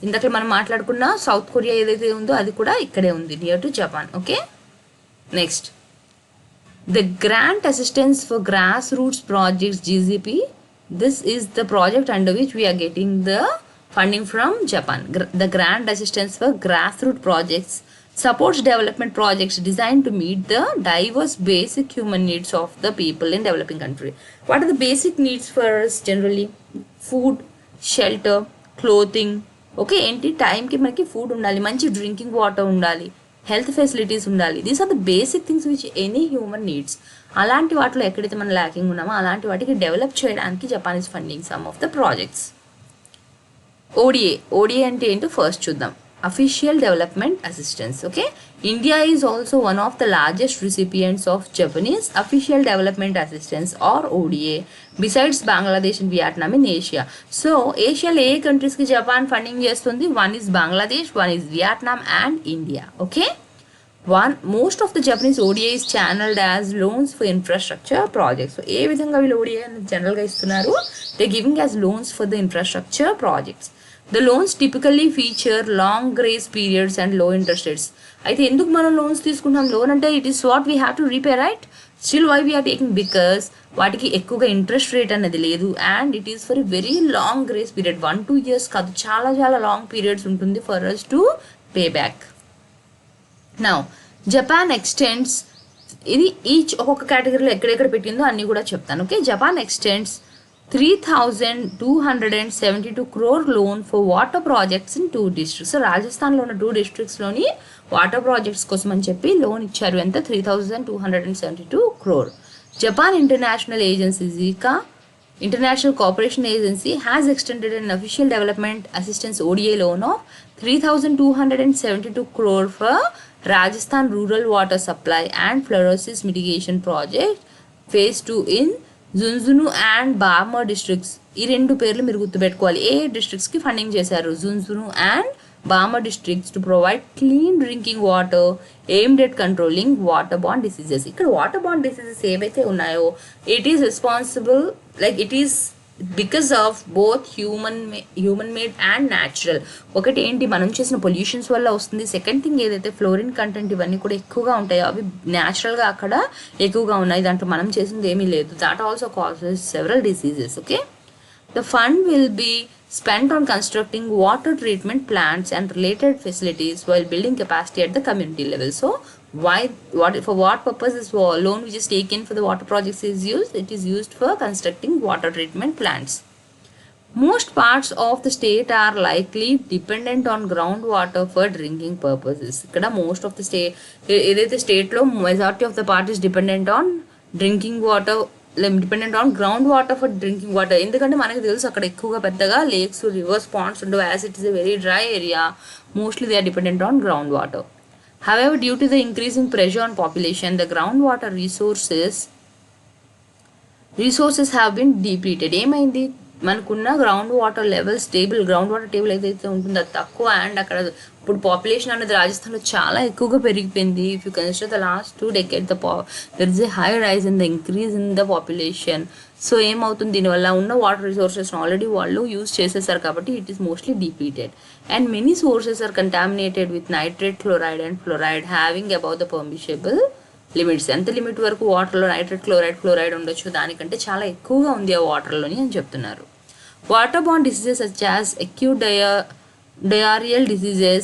ఇందాక మనం మాట్లాడుకున్న సౌత్ కొరియా ఏదైతే ఉందో అది కూడా ఇక్కడే ఉంది, near to Japan. Okay, next, the Grant Assistance for Grassroots Projects GZP. This is the project under which we are getting the funding from Japan. The Grant Assistance for Grassroots Projects supports development projects designed to meet the diverse basic human needs of the people in developing country. What are the basic needs for us generally? Food, shelter, clothing. Okay, ఏంటి టైంకి మనకి food ఉండాలి, మంచి drinking water ఉండాలి, health facilities ఉండాలి. These are the basic things which any human needs. అలాంటి వాటిలో ఎక్కడైతే మనం ల్యాకింగ్ ఉన్నామో అలాంటి వాటికి డెవలప్ చేయడానికి Japan is funding some of the projects. ODA అంటే ఏంటో ఫస్ట్ చూద్దాం. Official development assistance. Okay, India is also one of the largest recipients of Japanese official development assistance or ODA besides Bangladesh and Vietnam in Asia. So ఏషియాలో ఏ కంట్రీస్కి Japan funding చేస్తుంది? One is Bangladesh, one is Vietnam and India. Okay, most of the Japanese ODA is channeled as loans for infrastructure projects. So ఏ విధంగా వీళ్ళు ODA అని జనరల్గా ఇస్తున్నారు? They're giving as loans for the infrastructure projects. The loans typically feature long grace periods and low interest rates. అయితే ఎందుకు మనం loans తీసుకుంటాం? Loan అంటే it is what we have to repay, right? Still why we are taking because వాటికి ఎక్కువగా interest rate అనేది లేదు and it is for a very long grace period. 1-2 years కాదు, చాలా చాలా లాంగ్ పీరియడ్స్ ఉంటుంది for us to pay back. Now Japan extends, ఇది each ఒక్కొక్క కేటగిరీలో ఎక్కడెక్కడ పెట్టిందో అన్నీ కూడా చెప్తాను. Okay, Japan extends 3,272 crore loan for water projects in 2 districts. So రాజస్థాన్లో ఉన్న 2 districtsలోని వాటర్ ప్రాజెక్ట్స్ కోసం అని చెప్పి లోన్ ఇచ్చారు. ఎంత? 3,272 crore. Japan international agency జీకా International Cooperation Agency has extended an official development assistance ODA loan of 3,272 crore for Rajasthan Rural Water Supply and Fluorosis Mitigation Project Phase 2 in Zunzunu and Barmer districts. ఈ రెండు పేర్లు మీరు గుర్తుపెట్టుకోవాలి. ఏ డిస్ట్రిక్ట్స్కి funding చేశారు? జున్జును and Barmer districts to provide clean drinking water aimed at controlling waterborne diseases. ఇక్కడ waterborne diseases ఏవైతే ఉన్నాయో it is responsible, like it is because of both human made and natural. ఒకటి ఏంటి, మనం చేసిన పొల్యూషన్స్ వల్ల వస్తుంది. సెకండ్ థింగ్ ఏదైతే ఫ్లోరిన్ కంటెంట్ ఇవన్నీ కూడా ఎక్కువగా ఉంటాయో అవి న్యాచురల్గా అక్కడ ఎక్కువగా ఉన్నాయి, దాంట్లో మనం చేసింది ఏమీ లేదు. That also causes several diseases. Okay, the fund will be spent on constructing water treatment plants and related facilities while building capacity at the community level. So for what purpose is loan which is taken for the water projects is used? It is used for constructing water treatment plants. Most parts of the state are likely dependent on groundwater for drinking purposes. Ikkada most of the state, edaithe state lo majority of the part is dependent on drinking water, dependent on ground water for drinking water. ఎందుకంటే మనకు తెలుసు అక్కడ ఎక్కువగా పెద్దగా lakes, rivers, ponds ఉండవు. As it is a very dry area, mostly they are dependent on ground water. However, due to the increasing pressure on population, the groundwater resources have been depleted. ఏమైంది, మనకున్న ground water level stable, ground water table ఏదైతే ఉంటుందో అది తక్కువ. And అక్కడ ఇప్పుడు population అనేది రాజస్థాన్లో చాలా ఎక్కువగా పెరిగిపోయింది. If you consider the last 2 decades there is a high rise in the increase in the population. So ఏమవుతుంది, దీనివల్ల ఉన్న వాటర్ రిసోర్సెస్ని ఆల్రెడీ వాళ్ళు యూజ్ చేసేసారు కాబట్టి it is mostly depleted. And many sources are contaminated with nitrate, chloride and fluoride having above the permissible limits. ఎంత limit వరకు వాటర్లో నైట్రేట్, ఫ్లోరైడ్ ఉండొచ్చు, దానికంటే చాలా ఎక్కువగా ఉంది ఆ వాటర్లోని అని చెప్తున్నారు. Water born diseases such as acute diarrheal diseases,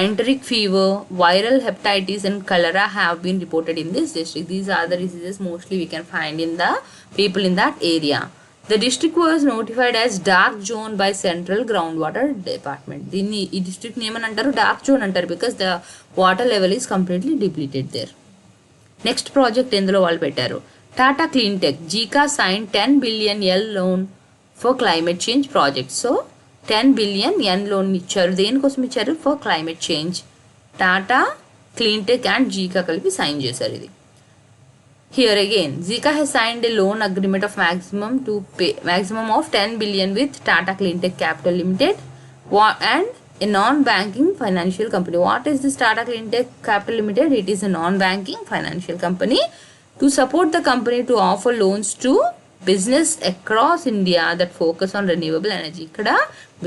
enteric fever, viral hepatitis and cholera have been reported in this district. These are the diseases mostly we can find in the people in that area. The district was notified as dark zone by Central Groundwater Department. దీన్ని ఈ district ఏమని అంటారు, dark zone అంటారు, because the water level is completely depleted there. Next project ఎందులో వాళ్ళు పెట్టారు, Tata clean tech. JICA sign 10 billion L loan for climate change project. So 10 billion yen loan ఇచ్చారు. దేనికోసం ఇచ్చారు, for climate change. Tata clean tech and JICA కలిపి sign చేశారు ఇది. Here again, Zika has signed a loan agreement of maximum of 10 billion with Tata Cleantech Capital Limited and a non-banking financial company. What is this Tata Cleantech Capital Limited? It is a non-banking financial company to support the company to offer loans to business across India that focus on renewable energy. ఇక్కడ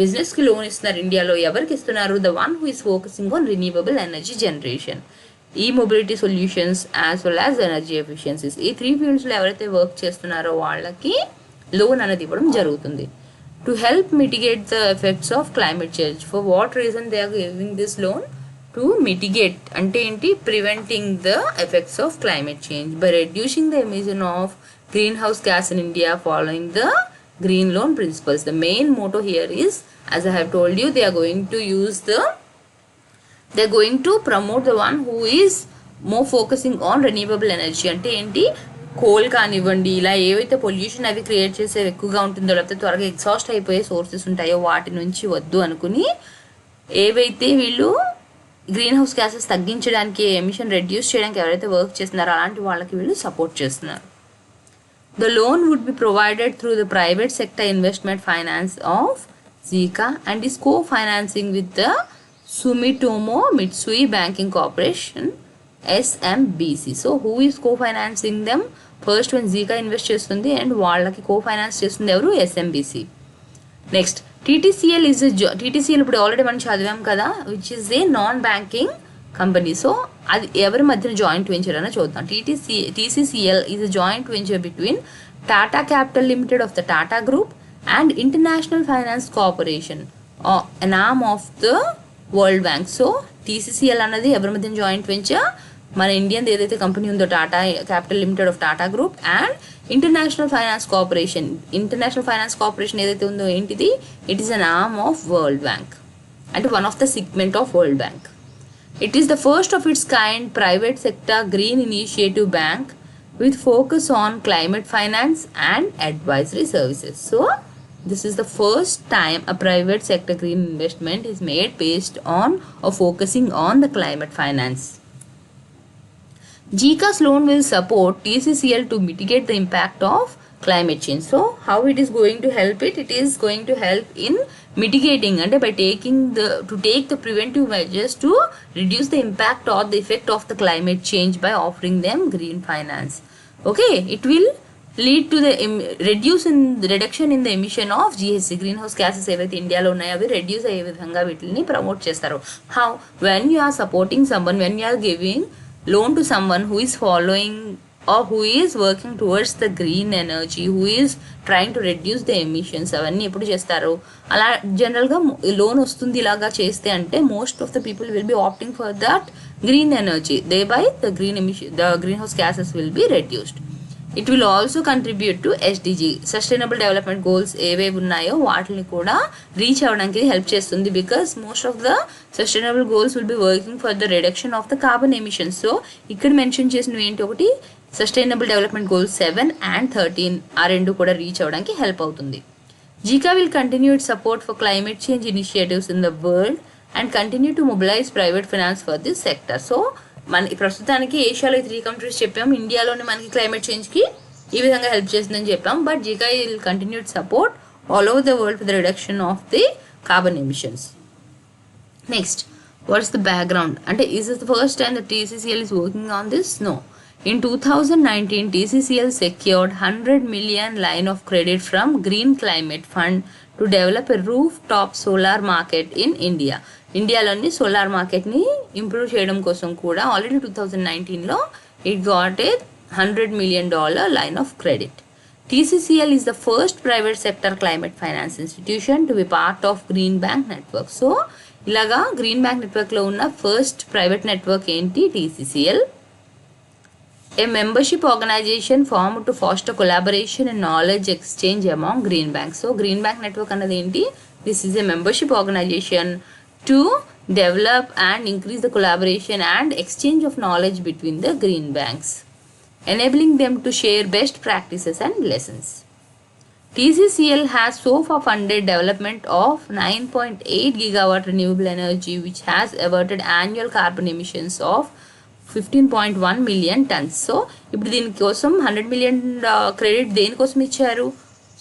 business కి loan ఇస్తున్నారు ఇండియాలో. ఎవరికి ఇస్తున్నారు, the one who is focusing on renewable energy generation, e-mobility solutions as well as energy efficiencies. ఈ 3 ఫీల్డ్స్లో ఎవరైతే work చేస్తున్నారో వాళ్ళకి లోన్ అనేది ఇవ్వడం జరుగుతుంది. To help mitigate the effects of climate change. For what reason they are giving this loan, to mitigate అంటే ఏంటి, preventing the effects of climate change by reducing the emission of green house gas in India following the green loan principles. The main motto here is, as I have told you, they are going to promote the one who is more focusing on renewable energy. అంటే ఏంటి, coal కానివ్వండి, ఇలా ఏవైతే pollution అవి create చేసే ఎక్కువగా ఉంటుందో, లేకపోతే త్వరగా ఎగ్జాస్ట్ అయిపోయే సోర్సెస్ ఉంటాయో వాటి నుంచి వద్దు అనుకుని ఏవైతే వీళ్ళు గ్రీన్ హౌస్ గ్యాసెస్ తగ్గించడానికి, ఎమిషన్ రెడ్యూస్ చేయడానికి ఎవరైతే వర్క్ చేస్తున్నారో అలాంటి వాళ్ళకి వీళ్ళు సపోర్ట్ చేస్తున్నారు. The loan would be provided through the private sector investment finance of Zika and is co-financing with the Sumitomo Mitsui Banking Corporation, SMBC. So who is co-financing them? First when Zika invest చేస్తుంది and వాళ్ళకి co-finance చేస్తుంది ఎవరు, SMBC. Next TTCL is TTCL ఇప్పుడు already మనం చదివాం కదా, which is a non banking company. So అది ఎవరి మధ్యన జాయింట్ వెంచర్ అని చూద్దాం. TCCL is a joint venture between Tata Capital Limited of the Tata Group and International Finance Corporation, an arm of the World Bank. So TCCL అన్నది ఎవరి మధ్య joint venture, మన Indian ఏదైతే కంపెనీ ఉందో Tata Capital Limited of Tata Group and International Finance Corporation. International Finance Corporation ఏదైతే ఉందో ఏంటిది, it is an arm of World Bank, అంటే one of the segment of World Bank. It is the first of its kind private sector green initiative bank with focus on climate finance and advisory services. So this is the first time a private sector green investment is made based on or focusing on the climate finance. GCA's loan will support TCCL to mitigate the impact of climate change. So how it is going to help it? It is going to help in mitigating and by take the preventive measures to reduce the impact or the effect of the climate change by offering them green finance. Okay, it will lead to the reduction in the emission of GHG, greenhouse gases ఏవైతే ఇండియాలో ఉన్నాయో అవి reduce అయ్యే విధంగా వీటిని promote చేస్తారు. How? When you are supporting someone, when you are giving loan to someone who is following or who is working towards the green energy, who is trying to reduce the emissions, అవన్నీ ఎప్పుడు చేస్తారు, అలా జనరల్గా loan వస్తుంది ఇలాగా చేస్తే అంటే most of the people will be opting for that green energy, thereby the greenhouse gases will be reduced. It will also contribute to SDG, sustainable development goals ఏవేవి ఉన్నాయో వాటిని కూడా రీచ్ అవ్వడానికి హెల్ప్ చేస్తుంది, because most of the sustainable goals will be working for the reduction of the carbon emissions. So ఇక్కడ mention చేసినవి ఏంటి, ఒకటి సస్టైనబుల్ డెవలప్మెంట్ గోల్స్ 7 and 13, ఆ రెండు కూడా రీచ్ అవ్వడానికి హెల్ప్ అవుతుంది. జీకా will continue its support for climate change initiatives in the world and continue to mobilize private finance for this sector. So మన ప్రస్తుతానికి ఏషియాలో 3 countries చెప్పాం, ఇండియాలోనే మనకి క్లైమేట్ చేంజ్కి ఈ విధంగా హెల్ప్ చేస్తుందని చెప్పాం. But JICA will continue to support all over the world for the reduction of the carbon emissions. Next, what's the background అంటే, is this the first time the TCCL is working on this? No. In 2019, TCCL secured 100 million line of credit from Green Climate Fund to develop a rooftop solar market in India. ఇండియాలోని solar మార్కెట్ని improve చేయడం కోసం కూడా already 2019లో it got a $100 million line of credit. TCCL is the first private sector climate finance institution to be part of Green Bank Network. So ఇలాగా green bank నెట్వర్క్లో ఉన్న first private network ఏంటి, TCCL. A membership organization formed to foster collaboration and knowledge exchange among green banks. So green bank network అన్నది ఏంటి? This is a membership organization to develop and increase the collaboration and exchange of knowledge between the green banks, enabling them to share best practices and lessons. TCCL has so far funded development of 9.8 gigawatt renewable energy, which has averted annual carbon emissions of 15.1 million tons. So ఇప్పుడు దీనికోసం 100 million credit దేనికోసం ఇచ్చారు?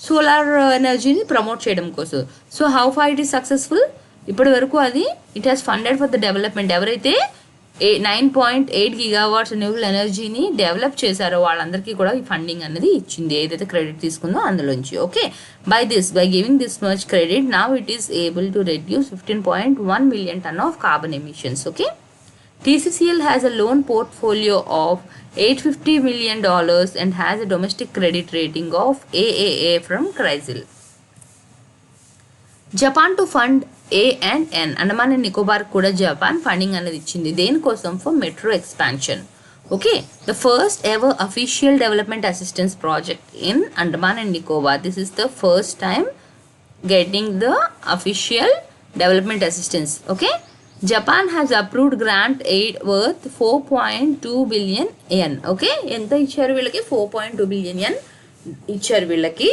Solar ఎనర్జీని promote చేయడం కోసం. So how far it is successful? ఇప్పటి వరకు అది it has funded for the development. ఎవరైతే 9.8 gigawatts రెన్యూబుల్ ఎనర్జీని డెవలప్ చేశారో వాళ్ళందరికీ కూడా ఈ ఫండింగ్ అనేది ఇచ్చింది, ఏదైతే క్రెడిట్ తీసుకుందో అందులోంచి. Okay, by giving this much credit now it is able to reduce 15.1 million ton of carbon emissions. Okay, TCCL has a loan portfolio of $850 million and has a domestic credit rating of AAA from CRISIL. Japan to fund A&N, Andaman and Nicobar kuda Japan funding అనేది ఇచ్చింది. దేనికోసం? for metro expansion. Okay, the first ever official development assistance project in Andaman and Nicobar. This is the first time getting the official development assistance. Okay, Japan has approved grant aid worth 4.2 billion yen. Okay, ఎంత ఇచ్చారు వీళ్ళకి? 4.2 billion yen ఇచ్చారు వీళ్ళకి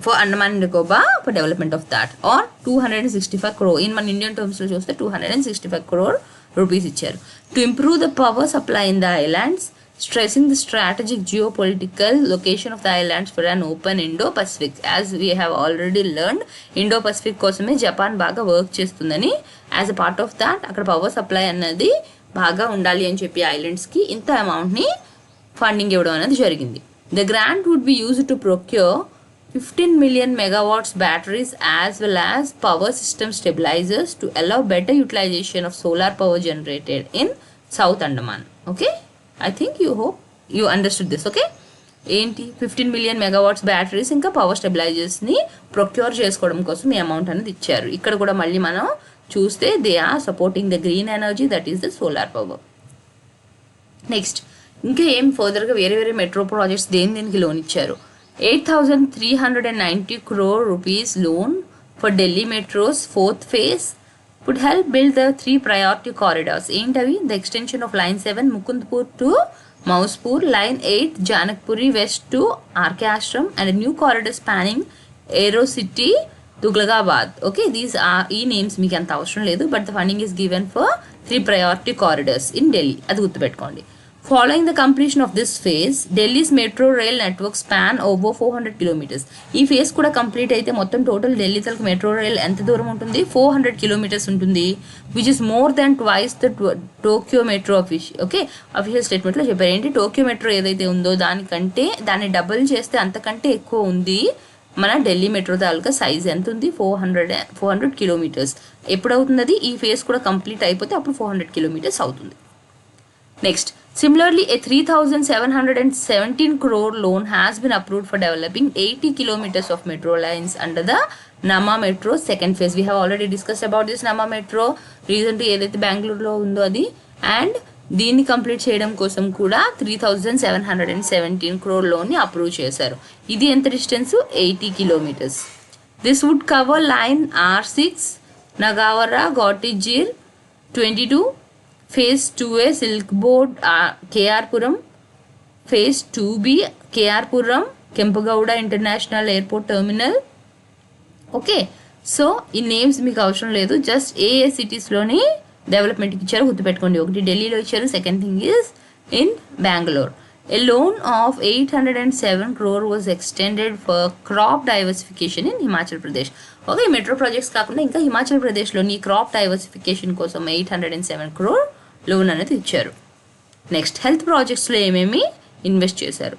for Andaman and Nicobar for development of that, or 265 crore in మన Indian terms లో చూస్తే 265 crore rupees ఇచ్చారు to improve the power supply in the islands, stressing the strategic geopolitical location of the islands for an open Indo-Pacific. As we have already learned, Indo-Pacific కోసమే Japan బాగా work చేస్తుందని. As a part of that అక్కడ power supply అన్నది బాగా ఉండాలి అని చెప్పి ఐలాండ్స్కి ఇంత అమౌంట్ని ఫండింగ్ ఇవ్వడం అనేది జరిగింది. The grant would be used to procure 15 million megawatts batteries as well as power system stabilizers to allow better utilization of solar power generated in South Andaman. Okay, I think hope you understood this. Okay, ఏంటి 15 million megawatts batteries ఇంకా power స్టెబిలైజర్స్ని procure చేసుకోవడం కోసం ఈ amount అనేది ఇచ్చారు. ఇక్కడ కూడా మళ్ళీ మనం చూస్తే they are supporting the green energy, that is the solar power. Next ఇంకా ఏం ఫర్దర్గా వేరే వేరే మెట్రో ప్రాజెక్ట్స్ దేనికి లోన్ ఇచ్చారు? 8,390 crore rupees loan for Delhi Metro's fourth phase would help build the 3 priority corridors. ఏంటవి? The extension of Line 7 Mukundpur to Mauspur, Line 8 Janakpuri West to RK Ashram, and a new corridor spanning Aerocity Tughlaqabad. Okay, these are names మీకు అంత అవసరం లేదు, but the funding is given for 3 priority corridors in Delhi. అది గుర్తుపెట్టుకోండి. Following the completion of this phase, Delhi's metro rail network span over 400 kilometers. ఈ phase కూడా complete అయితే మొత్తం టోటల్ ఢిల్లీ తలకు మెట్రో రైల్ ఎంత దూరం ఉంటుంది? 400 kilometers ఉంటుంది, which is more than twice the Tokyo metro official స్టేట్మెంట్లో చెప్పారు. ఏంటి? టోక్యో మెట్రో ఏదైతే ఉందో దాన్ని డబుల్ చేస్తే అంతకంటే ఎక్కువ ఉంది మన ఢిల్లీ మెట్రో తాలూకా సైజ్. ఎంత ఉంది? 400 kilometers. ఎప్పుడవుతుంది అది? ఈ ఫేజ్ కూడా కంప్లీట్ అయిపోతే అప్పుడు 400 kilometers అవుతుంది. Next, similarly, a 3,717 crore loan has been approved for developing 80 kilometers of metro lines under the Nama Metro second phase. We have already discussed about this Nama Metro recently ఏదైతే బెంగళూరులో ఉందో అది. And దీన్ని complete చేయడం కోసం కూడా 3,717 crore లోన్ని approve చేశారు. ఇది ఎంత distance? 80 kilometers. This would cover line R6 Nagawara Gottigir 22, Phase 2A Silk Board KR-Puram, Phase 2B KR-Puram Kempagowda International Airport Terminal. Okay, so ఈ నేమ్స్ మీకు అవసరం లేదు, జస్ట్ ఏ సిటీస్లోని డెవలప్మెంట్కి ఇచ్చారు గుర్తుపెట్టుకోండి. ఒకటి ఢిల్లీలో ఇచ్చారు, second thing is in Bengaluru. A loan of 807 crore was extended for crop diversification in Himachal Pradesh. Okay, metro projects కాకుండా ఇంకా హిమాచల్ ప్రదేశ్లోని క్రాప్ డైవర్సిఫికేషన్ కోసం 807 crore లోన్ అనేది ఇచ్చారు. నెక్స్ట్, హెల్త్ ప్రాజెక్ట్స్లో ఏమేమి ఇన్వెస్ట్ చేశారు?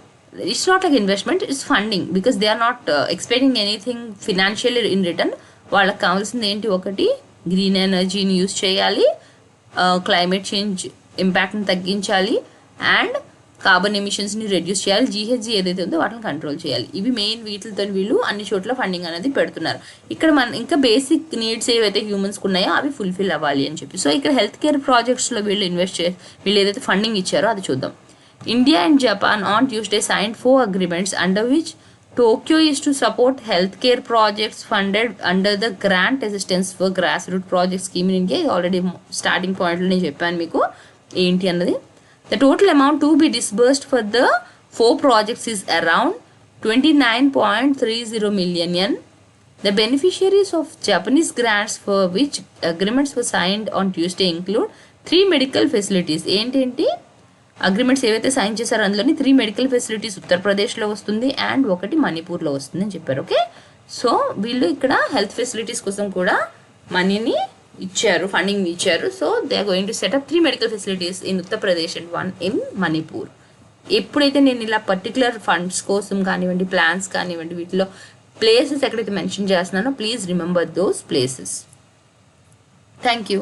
It's not like investment, it's funding, because they are not expecting anything financially in return. వాళ్ళకి కావాల్సింది ఏంటి? ఒకటి గ్రీన్ ఎనర్జీని యూజ్ చేయాలి, క్లైమేట్ చేంజ్ ఇంపాక్ట్ని తగ్గించాలి, అండ్ కార్బన్ ఎమిషన్స్ని రెడ్యూస్ చేయాలి, జీహెచ్జీ ఏదైతే ఉందో వాటిని కంట్రోల్ చేయాలి. ఇవి మెయిన్ వీటితో వీళ్ళు అన్ని చోట్ల ఫండింగ్ అనేది పెడుతున్నారు. ఇక్కడ ఇంకా బేసిక్ నీడ్స్ ఏవైతే హ్యూమన్స్కి ఉన్నాయో అవి ఫుల్ఫిల్ అవ్వాలి అని చెప్పి. సో ఇక్కడ హెల్త్ కేర్ ప్రాజెక్ట్స్లో వీళ్ళు వీళ్ళు ఏదైతే ఫండింగ్ ఇచ్చారో అది చూద్దాం. India and Japan on Tuesday signed 4 agreements under which Tokyo is to support healthcare projects funded under the Grant Assistance for Grassroots Project Scheme in India. Already starting point lo cheppanu meeku enti annadi. The total amount to be disbursed for the 4 projects is around 29.30 million yen. The beneficiaries of Japanese grants for which agreements were signed on Tuesday include 3 medical facilities. ఏంటేంటి agreements ఏవైతే sign చేశారో అందులోని 3 medical facilities ఉత్తరప్రదేశ్లో వస్తుంది and ఒకటి మణిపూర్లో వస్తుంది అని చెప్పారు. ఓకే, సో వీళ్ళు ఇక్కడ హెల్త్ ఫెసిలిటీస్ కోసం కూడా మనీని ఇచ్చారు, ఫండింగ్ ఇచ్చారు. So they are going to set up 3 medical facilities in Uttar Pradesh and 1 in Manipur. ఎప్పుడైతే నేను ఇలా పర్టికులర్ ఫండ్స్ కోసం కానివ్వండి, ప్లాన్స్ కానివ్వండి, వీటిలో ప్లేసెస్ ఎక్కడైతే మెన్షన్ చేస్తున్నానో please remember those places. Thank you.